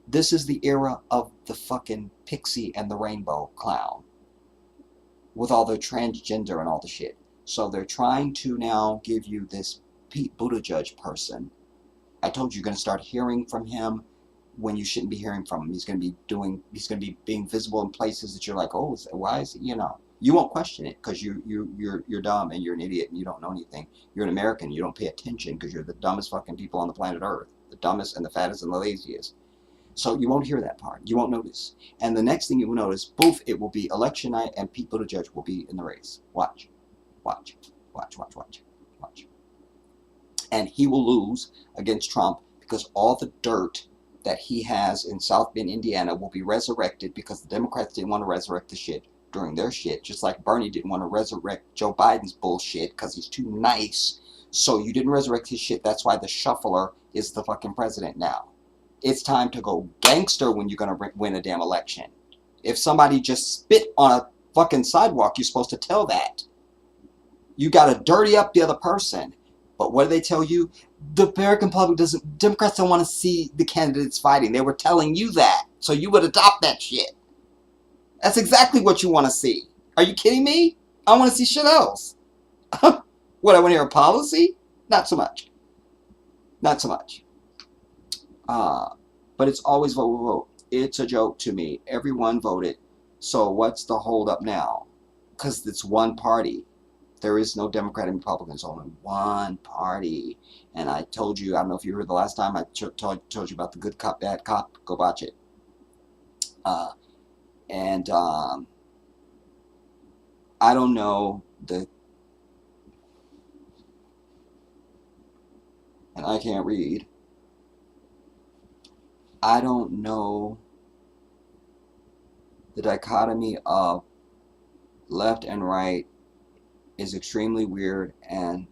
this is the era of the fucking pixie and the rainbow clown with all the transgender and all the shit. So they're trying to now give you this Pete Buttigieg person. I told you, you're going to start hearing from him when you shouldn't be hearing from him. He's going to be being visible in places that you're like, oh, why is he, you know? You won't question it because you're dumb and you're an idiot and you don't know anything. You're an American. You don't pay attention because you're the dumbest fucking people on the planet Earth. The dumbest and the fattest and the laziest. So you won't hear that part. You won't notice. And the next thing you will notice, poof, it will be election night and Pete Buttigieg will be in the race. Watch. Watch. Watch, watch, watch, watch. And he will lose against Trump because all the dirt that he has in South Bend, Indiana will be resurrected because the Democrats didn't want to resurrect the shit during their shit, just like Bernie didn't want to resurrect Joe Biden's bullshit because he's too nice. So you didn't resurrect his shit. That's why the shuffler is the fucking president now. It's time to go gangster when you're going to win a damn election. If somebody just spit on a fucking sidewalk, you're supposed to tell that. You got to dirty up the other person. But what do they tell you? The American public doesn't, Democrats don't want to see the candidates fighting. They were telling you that. So you would adopt that shit. That's exactly what you want to see. Are you kidding me? I want to see shit else. What, I want to hear a policy? Not so much. Not so much. But it's always vote, vote, vote. It's a joke to me. Everyone voted. So what's the hold up now? Because it's one party. There is no Democrat and Republicans, only one party. And I told you, I don't know if you heard the last time, I told you about the good cop, bad cop. Go watch it. And I don't know and I can't read. I don't know the dichotomy of left and right is extremely weird and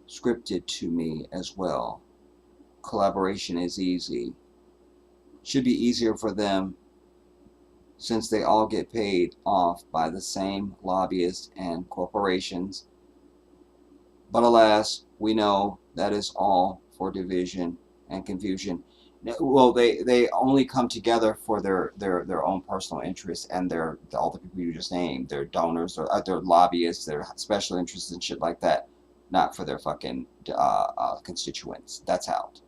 scripted to me as well. Collaboration is easy. Should be easier for them since they all get paid off by the same lobbyists and corporations. But alas, we know that is all for division and confusion. Well, they only come together for their own personal interests and all the people you just named, their donors, or their lobbyists, their special interests and shit like that, not for their fucking constituents. That's out.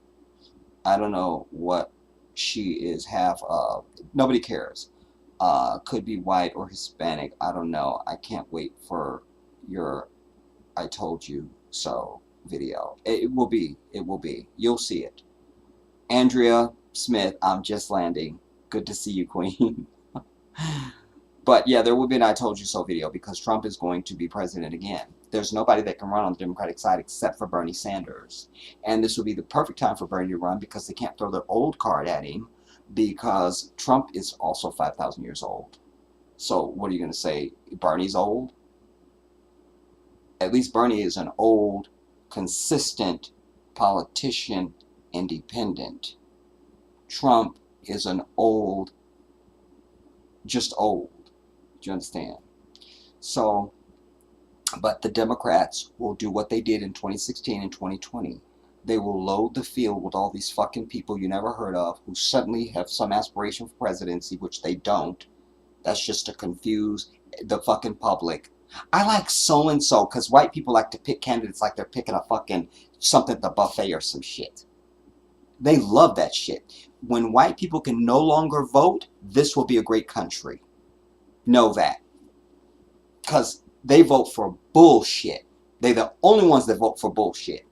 I don't know what she is half of. Nobody cares. Could be white or Hispanic. I don't know. I can't wait for your I Told You So video. It will be. It will be. You'll see it. Andrea Smith, I'm just landing. Good to see you, Queen. But yeah, there will be an I Told You So video because Trump is going to be president again. There's nobody that can run on the Democratic side except for Bernie Sanders. And this will be the perfect time for Bernie to run because they can't throw their old card at him because Trump is also 5,000 years old. So what are you going to say? Bernie's old? At least Bernie is an old, consistent politician, independent. Trump is an old, just old. Do you understand? So, but the Democrats will do what they did in 2016 and 2020. They will load the field with all these fucking people you never heard of who suddenly have some aspiration for presidency, which they don't. That's just to confuse the fucking public. I like so-and-so because white people like to pick candidates like they're picking a fucking something at the buffet or some shit. They love that shit. When white people can no longer vote, this will be a great country. Know that. Because they vote for bullshit. They're the only ones that vote for bullshit.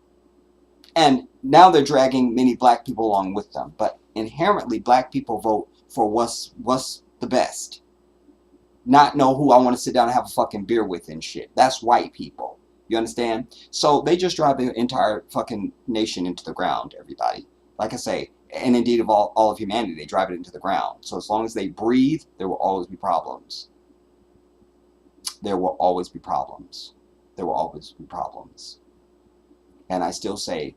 And now they're dragging many black people along with them. But inherently, black people vote for what's the best. Not know who I want to sit down and have a fucking beer with and shit. That's white people. You understand? So they just drive the entire fucking nation into the ground, everybody. Like I say, and indeed of all of humanity, they drive it into the ground. So as long as they breathe, there will always be problems. There will always be problems. There will always be problems. And I still say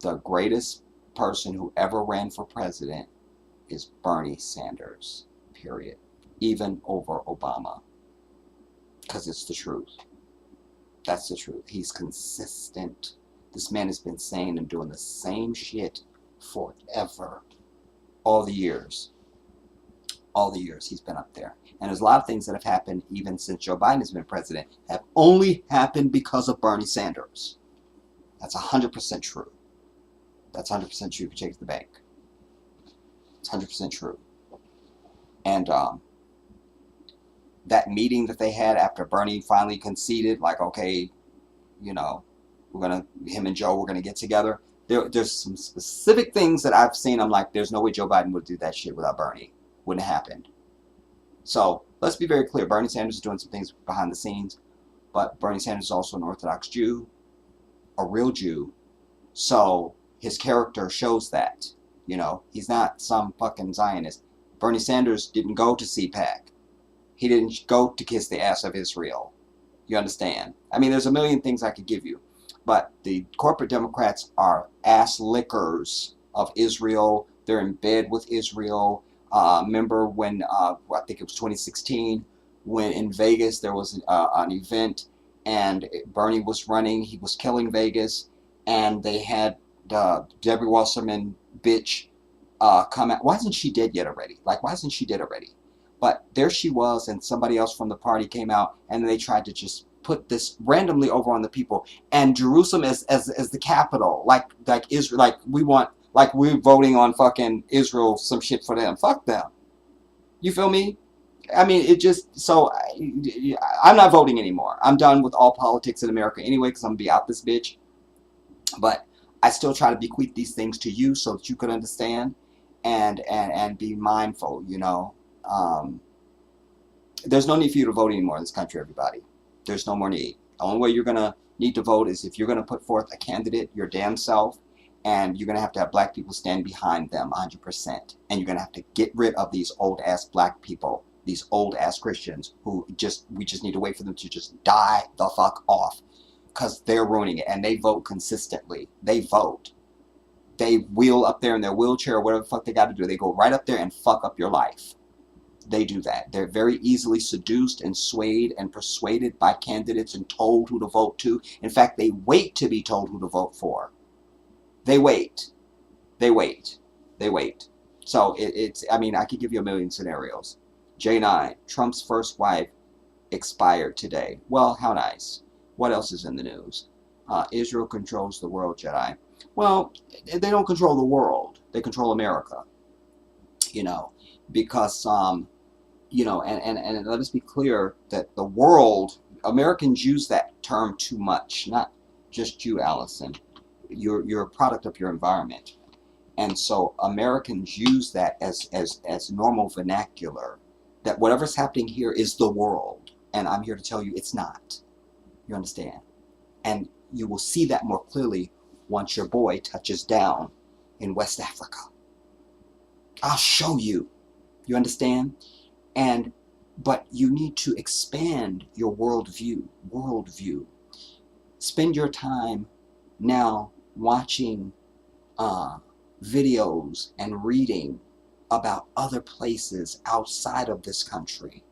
the greatest person who ever ran for president is Bernie Sanders, period. Even over Obama. Because it's the truth. That's the truth. He's consistent. This man has been saying and doing the same shit forever. All the years. All the years he's been up there. And there's a lot of things that have happened even since Joe Biden has been president have only happened because of Bernie Sanders. That's 100% true. That's 100% true. You can check the bank. It's 100% true. And that meeting that they had after Bernie finally conceded, like, okay, you know, him and Joe, we're gonna get together. There's some specific things that I've seen. I'm like, there's no way Joe Biden would do that shit without Bernie. Wouldn't have happened. So let's be very clear. Bernie Sanders is doing some things behind the scenes, but Bernie Sanders is also an Orthodox Jew, a real Jew. So his character shows that. You know, he's not some fucking Zionist. Bernie Sanders didn't go to CPAC. He didn't go to kiss the ass of Israel. You understand? I mean, there's a million things I could give you. But the corporate Democrats are ass lickers of Israel. They're in bed with Israel. Remember when, I think it was 2016, when in Vegas there was an event and Bernie was running. He was killing Vegas. And they had Debbie Wasserman bitch come out. Why isn't she dead yet already? Like, why isn't she dead already? But there she was, and somebody else from the party came out, and they tried to just put this randomly over on the people. And Jerusalem as the capital, like Israel, like we're voting on fucking Israel, some shit for them. Fuck them. You feel me? I mean, it just, so I'm not voting anymore. I'm done with all politics in America anyway, because I'm gonna be out this bitch. But I still try to bequeath these things to you so that you could understand and be mindful, you know. There's no need for you to vote anymore in this country, everybody. There's no more need. The only way you're going to need to vote is if you're going to put forth a candidate, your damn self, and you're going to have black people stand behind them 100%. And you're going to have to get rid of these old-ass black people, these old-ass Christians who we just need to wait for them to just die the fuck off because they're ruining it. And they vote consistently. They vote. They wheel up there in their wheelchair or whatever the fuck they got to do. They go right up there and fuck up your life. They do that. They're very easily seduced and swayed and persuaded by candidates and told who to vote to. In fact, they wait to be told who to vote for. They wait. They wait. They wait. So it's, I mean, I could give you a million scenarios. J9, Trump's first wife expired today. Well, how nice. What else is in the news? Israel controls the world, Jedi. Well, they don't control the world. They control America. You know, because, you know, and let us be clear that the world, Americans use that term too much. Not just you, Allison. You're a product of your environment. And so Americans use that as normal vernacular. That whatever's happening here is the world. And I'm here to tell you it's not. You understand? And you will see that more clearly once your boy touches down in West Africa. I'll show you. You understand? But you need to expand your worldview. Spend your time now watching videos and reading about other places outside of this country.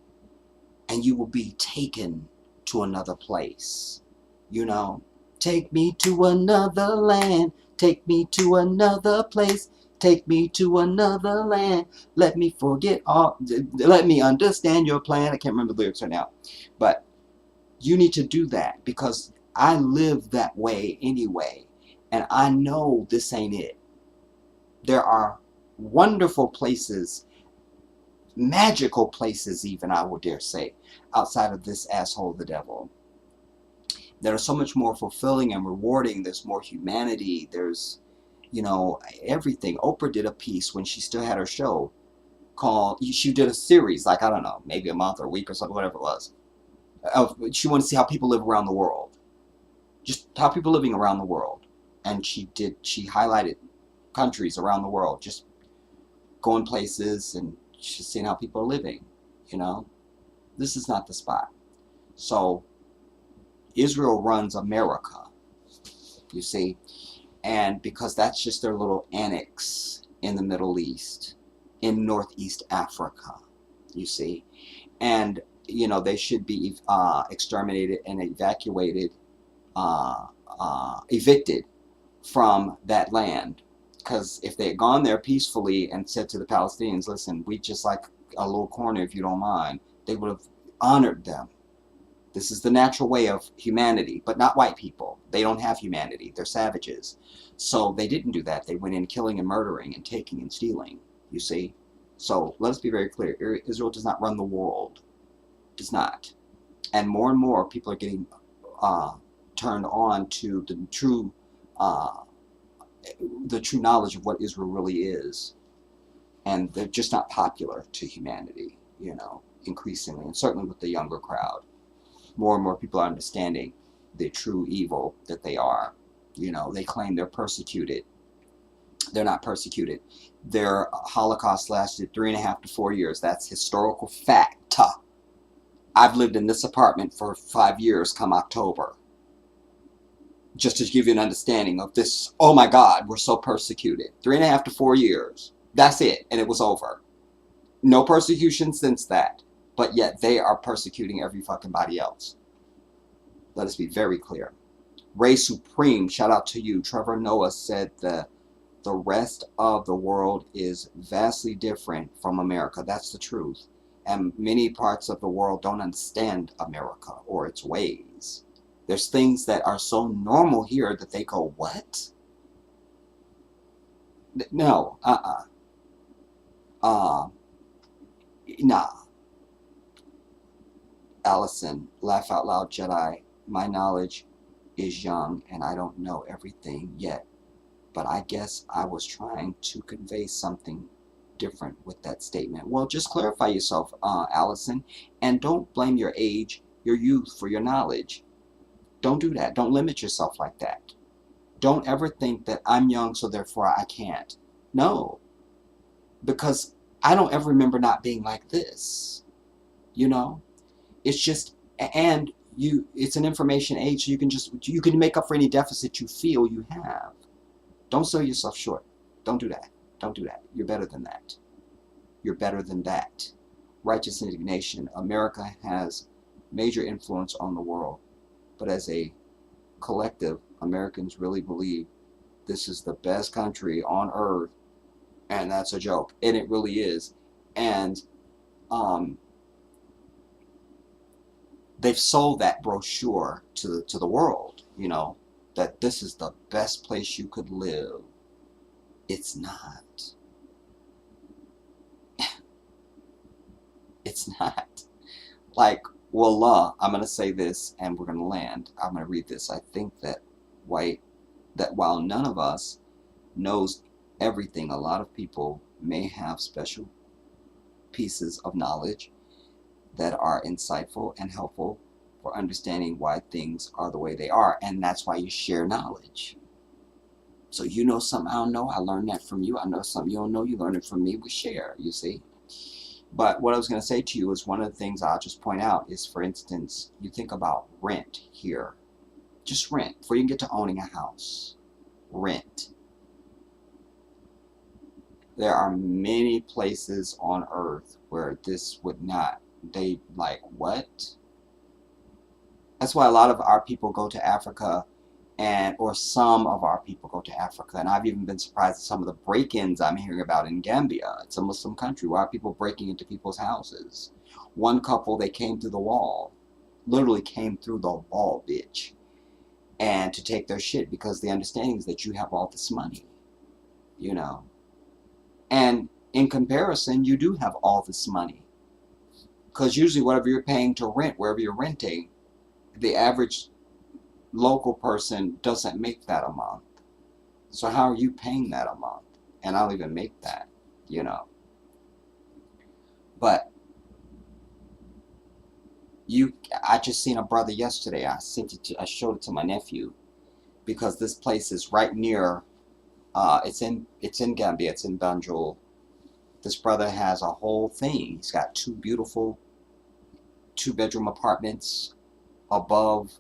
And you will be taken to another place. You know, take me to another land. Take me to another place. Take me to another land. Let me forget all. Let me understand your plan. I can't remember the lyrics right now. But you need to do that because I live that way anyway. And I know this ain't it. There are wonderful places, magical places even, I would dare say, outside of this asshole, the devil, that are so much more fulfilling and rewarding. There's more humanity. There's, you know, everything. Oprah did a piece when she still had her show called, she did a series, like, I don't know, maybe a month or a week or something, whatever it was. She wanted to see how people live around the world. Just how people living around the world. And she highlighted countries around the world, just going places and just seeing how people are living, you know. This is not the spot. So Israel runs America, you see, and because that's just their little annex in the Middle East, in Northeast Africa, you see, and you know they should be exterminated and evacuated, evicted from that land, because if they had gone there peacefully and said to the Palestinians, listen, we just like a little corner if you don't mind, they would have honored them. This is the natural way of humanity, but not white people. They don't have humanity. They're savages. So they didn't do that. They went in killing and murdering and taking and stealing, you see. So let us be very clear. Israel does not run the world. Does not. And more people are getting turned on to the true knowledge of what Israel really is. And they're just not popular to humanity, you know, increasingly, and certainly with the younger crowd. More and more people are understanding the true evil that they are. You know, they claim they're persecuted. They're not persecuted. Their Holocaust lasted 3.5 to 4 years. That's historical fact. I've lived in this apartment for 5 years come October. Just to give you an understanding of this, oh my God, we're so persecuted. 3.5 to 4 years. That's it. And it was over. No persecution since that. But yet they are persecuting every fucking body else. Let us be very clear. Ray Supreme, shout out to you. Trevor Noah said the rest of the world is vastly different from America. That's the truth. And many parts of the world don't understand America or its ways. There's things that are so normal here that they go, what? No, nah. Allison, laugh out loud, Jedi. My knowledge is young and I don't know everything yet. But I guess I was trying to convey something different with that statement. Well, just clarify yourself, Allison, and don't blame your age, your youth for your knowledge. Don't do that. Don't limit yourself like that. Don't ever think that I'm young, so therefore I can't. No. Because I don't ever remember not being like this. You know? It's just, and it's an information age, so you can make up for any deficit you feel you have. Don't sell yourself short. Don't do that. Don't do that. You're better than that. You're better than that. Righteous indignation. America has major influence on the world. But as a collective, Americans really believe this is the best country on earth. And that's a joke. And it really is. And they've sold that brochure to the world, you know, that this is the best place you could live. It's not. It's not. Like, wallah, I'm going to say this and we're going to land. I'm going to read this. I think that while none of us knows everything, a lot of people may have special pieces of knowledge that are insightful and helpful for understanding why things are the way they are. And that's why you share knowledge. So you know something I don't know, I learned that from you. I know something you don't know, you learn it from me. We share, you see. But what I was going to say to you is one of the things I'll just point out is, for instance, you think about rent here. Just rent before you can get to owning a house. Rent. There are many places on earth where this would not. They like, what? That's why a lot of our people go to Africa and or some of our people go to Africa. And I've even been surprised at some of the break-ins I'm hearing about in Gambia. It's a Muslim country. Why are people breaking into people's houses? One couple, they came through the wall, literally came through the wall, bitch, and to take their shit because the understanding is that you have all this money, you know. And in comparison, you do have all this money. Because usually whatever you're paying to rent, wherever you're renting, the average local person doesn't make that a month. So how are you paying that a month? And I don't even make that, you know. But I just seen a brother yesterday. I showed it to my nephew because this place is right near. It's in Gambia. It's in Banjul. This brother has a whole thing. He's got two beautiful 2-bedroom apartments above.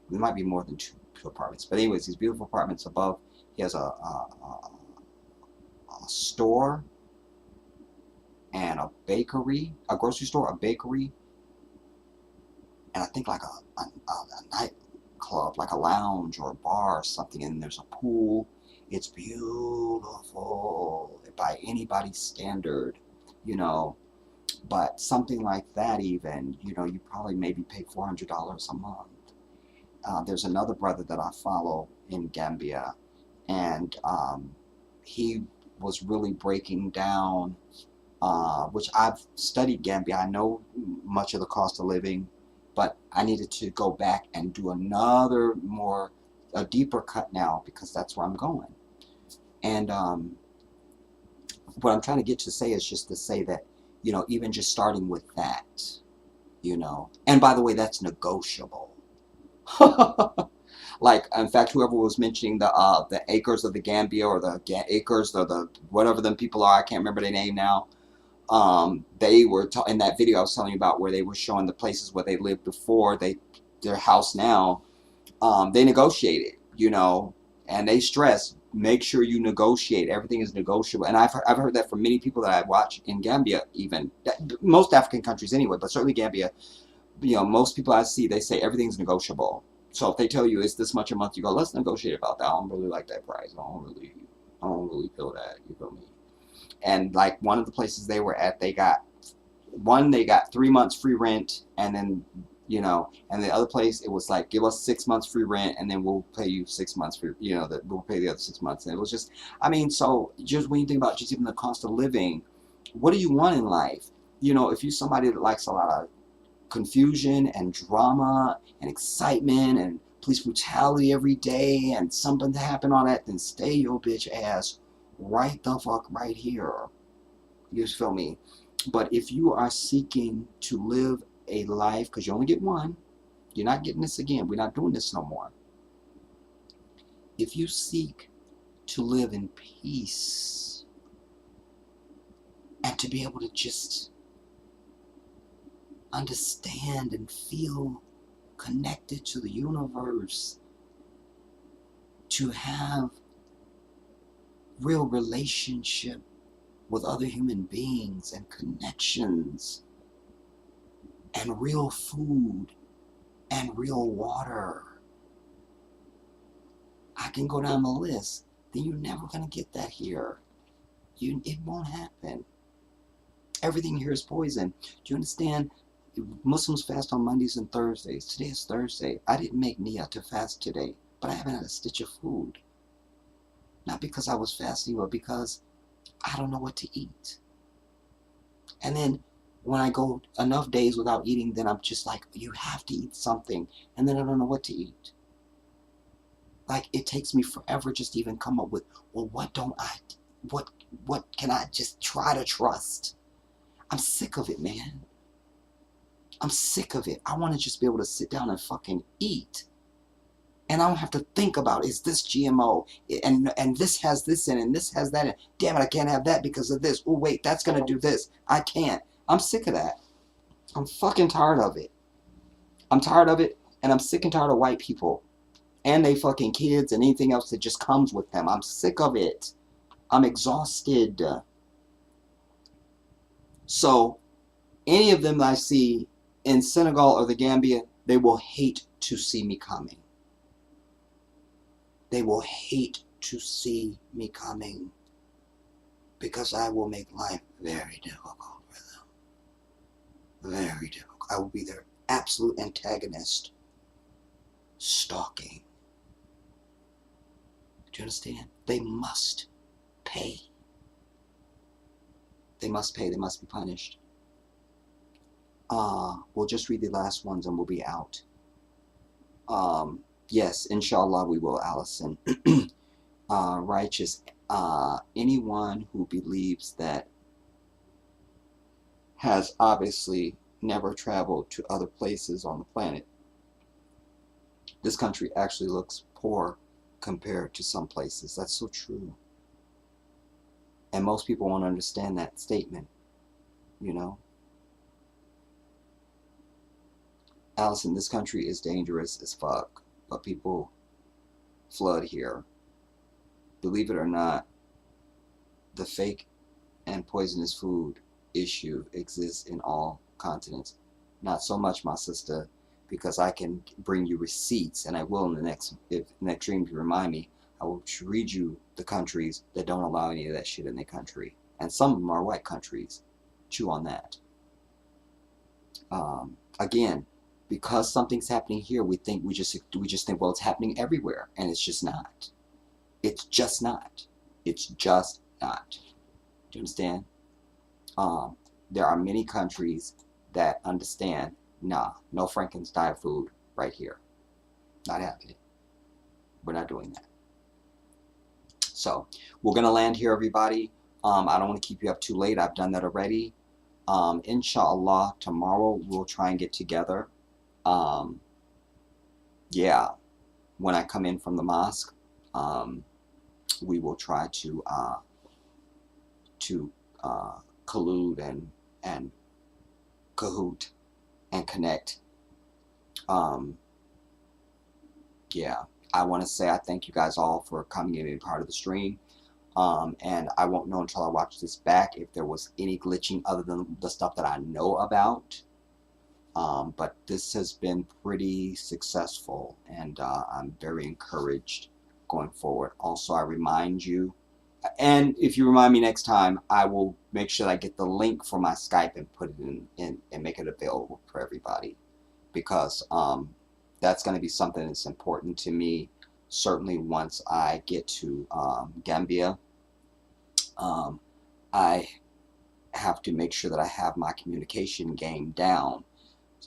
There might be more than two apartments, but anyways, these beautiful apartments above. He has a store and a bakery, a grocery store, a bakery, and I think like a nightclub, like a lounge or a bar or something. And there's a pool. It's beautiful by anybody's standard, you know. But something like that, even, you know, you probably maybe pay $400 a month. There's another brother that I follow in Gambia, and he was really breaking down, which I've studied Gambia. I know much of the cost of living, but I needed to go back and do a deeper cut now because that's where I'm going. And what I'm trying to get to say is just to say that, you know, even just starting with that, you know, and by the way, that's negotiable. Like, in fact, whoever was mentioning the acres of the Gambia or the acres or the whatever them people are, I can't remember their name now. They were in that video I was telling you about where they were showing the places where they lived before their house now. They negotiated, you know, and they stress, make sure you negotiate. Everything is negotiable. And I've heard that from many people that I watch in Gambia, even most African countries anyway, but certainly Gambia. You know, most people I see, they say everything's negotiable. So if they tell you it's this much a month, you go, let's negotiate about that. I don't really like that price. I don't really feel that. You feel me? And like one of the places they were at, they got 3 months free rent, and then, you know, and the other place it was like, give us 6 months free rent, and then we'll pay you 6 months for, you know, that we'll pay the other 6 months. And it was just, I mean, so just when you think about just even the cost of living, what do you want in life? You know, if you're somebody that likes a lot of confusion and drama and excitement and police brutality every day and something to happen on that, then stay your bitch ass right the fuck right here. You feel me? But if you are seeking to live a life, because you only get one, you're not getting this again. We're not doing this no more. If you seek to live in peace and to be able to just understand and feel connected to the universe, to have real relationship with other human beings and connections and real food and real water, I can go down the list, then you're never going to get that here. It won't happen. Everything here is poison. Do you understand? Muslims fast on Mondays and Thursdays. Today is Thursday. I didn't make niyyah to fast today, but I haven't had a stitch of food. Not because I was fasting, but because I don't know what to eat. And then when I go enough days without eating, then I'm just like, you have to eat something. And then I don't know what to eat. Like, it takes me forever just to even come up with, well, what can I just try to trust? I'm sick of it, man. I'm sick of it. I want to just be able to sit down and fucking eat. And I don't have to think about, is this GMO? And this has this in it, and this has that in it. Damn it, I can't have that because of this. Oh, wait, that's going to do this. I can't. I'm sick of that. I'm fucking tired of it. I'm tired of it, and I'm sick and tired of white people. And they fucking kids and anything else that just comes with them. I'm sick of it. I'm exhausted. So, any of them I see in Senegal or the Gambia, they will hate to see me coming. They will hate to see me coming because I will make life very difficult for them. Very difficult. I will be their absolute antagonist. Stalking. Do you understand? They must pay. They must pay. They must be punished. We'll just read the last ones and we'll be out. Yes, inshallah we will, Allison. Righteous. Anyone who believes that has obviously never traveled to other places on the planet. This country actually looks poor compared to some places. That's so true. And most people won't understand that statement, you know. Allison, this country is dangerous as fuck, but people flood here. Believe it or not, the fake and poisonous food issue exists in all continents. Not so much, my sister, because I can bring you receipts, and I will in the next stream if you remind me. I will read you the countries that don't allow any of that shit in their country. And some of them are white countries. Chew on that. Again, because something's happening here, we just think, well, it's happening everywhere, and it's just not. It's just not. It's just not. Do you understand? There are many countries that understand, nah, no Frankenstein food right here. Not happening. We're not doing that. So we're going to land here, everybody. I don't want to keep you up too late. I've done that already. Inshallah, tomorrow we'll try and get together. Yeah, when I come in from the mosque, we will try to collude and cahoot and connect. Yeah, I want to say I thank you guys all for coming in and being part of the stream. And I won't know until I watch this back if there was any glitching other than the stuff that I know about. But this has been pretty successful, and I'm very encouraged going forward. Also, I remind you, and if you remind me next time, I will make sure that I get the link for my Skype and put it in and make it available for everybody, because that's going to be something that's important to me. Certainly once I get to Gambia, I have to make sure that I have my communication game down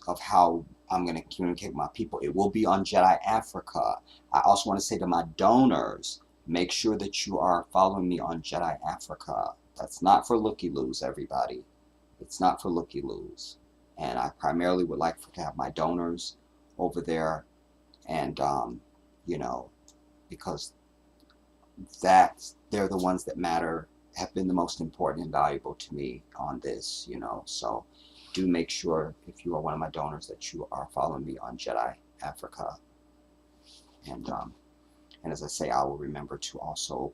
of how I'm going to communicate with my people. It will be on Jedi Africa. I also want to say to my donors, make sure that you are following me on Jedi Africa. That's not for looky-loos, everybody. It's not for looky-loos. And I primarily would like to have my donors over there, and you know, because they're the ones that matter, have been the most important and valuable to me on this, you know. So do make sure, if you are one of my donors, that you are following me on Jedi Africa. And as I say, I will remember to also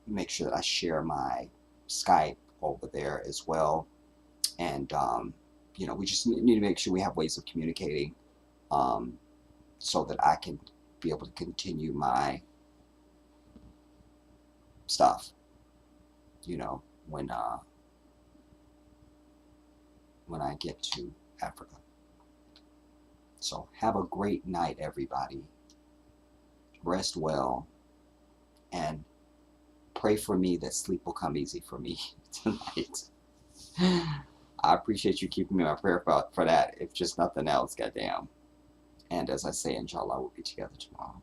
make sure that I share my Skype over there as well. And you know, we just need to make sure we have ways of communicating, so that I can be able to continue my stuff, you know, when I get to Africa. So have a great night, everybody. Rest well, and pray for me that sleep will come easy for me tonight. I appreciate you keeping me in my prayer for that, if just nothing else, goddamn. And as I say, inshallah, we'll be together tomorrow.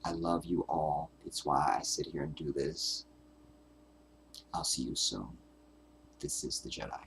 I love you all. It's why I sit here and do this. I'll see you soon. This is the Jedi.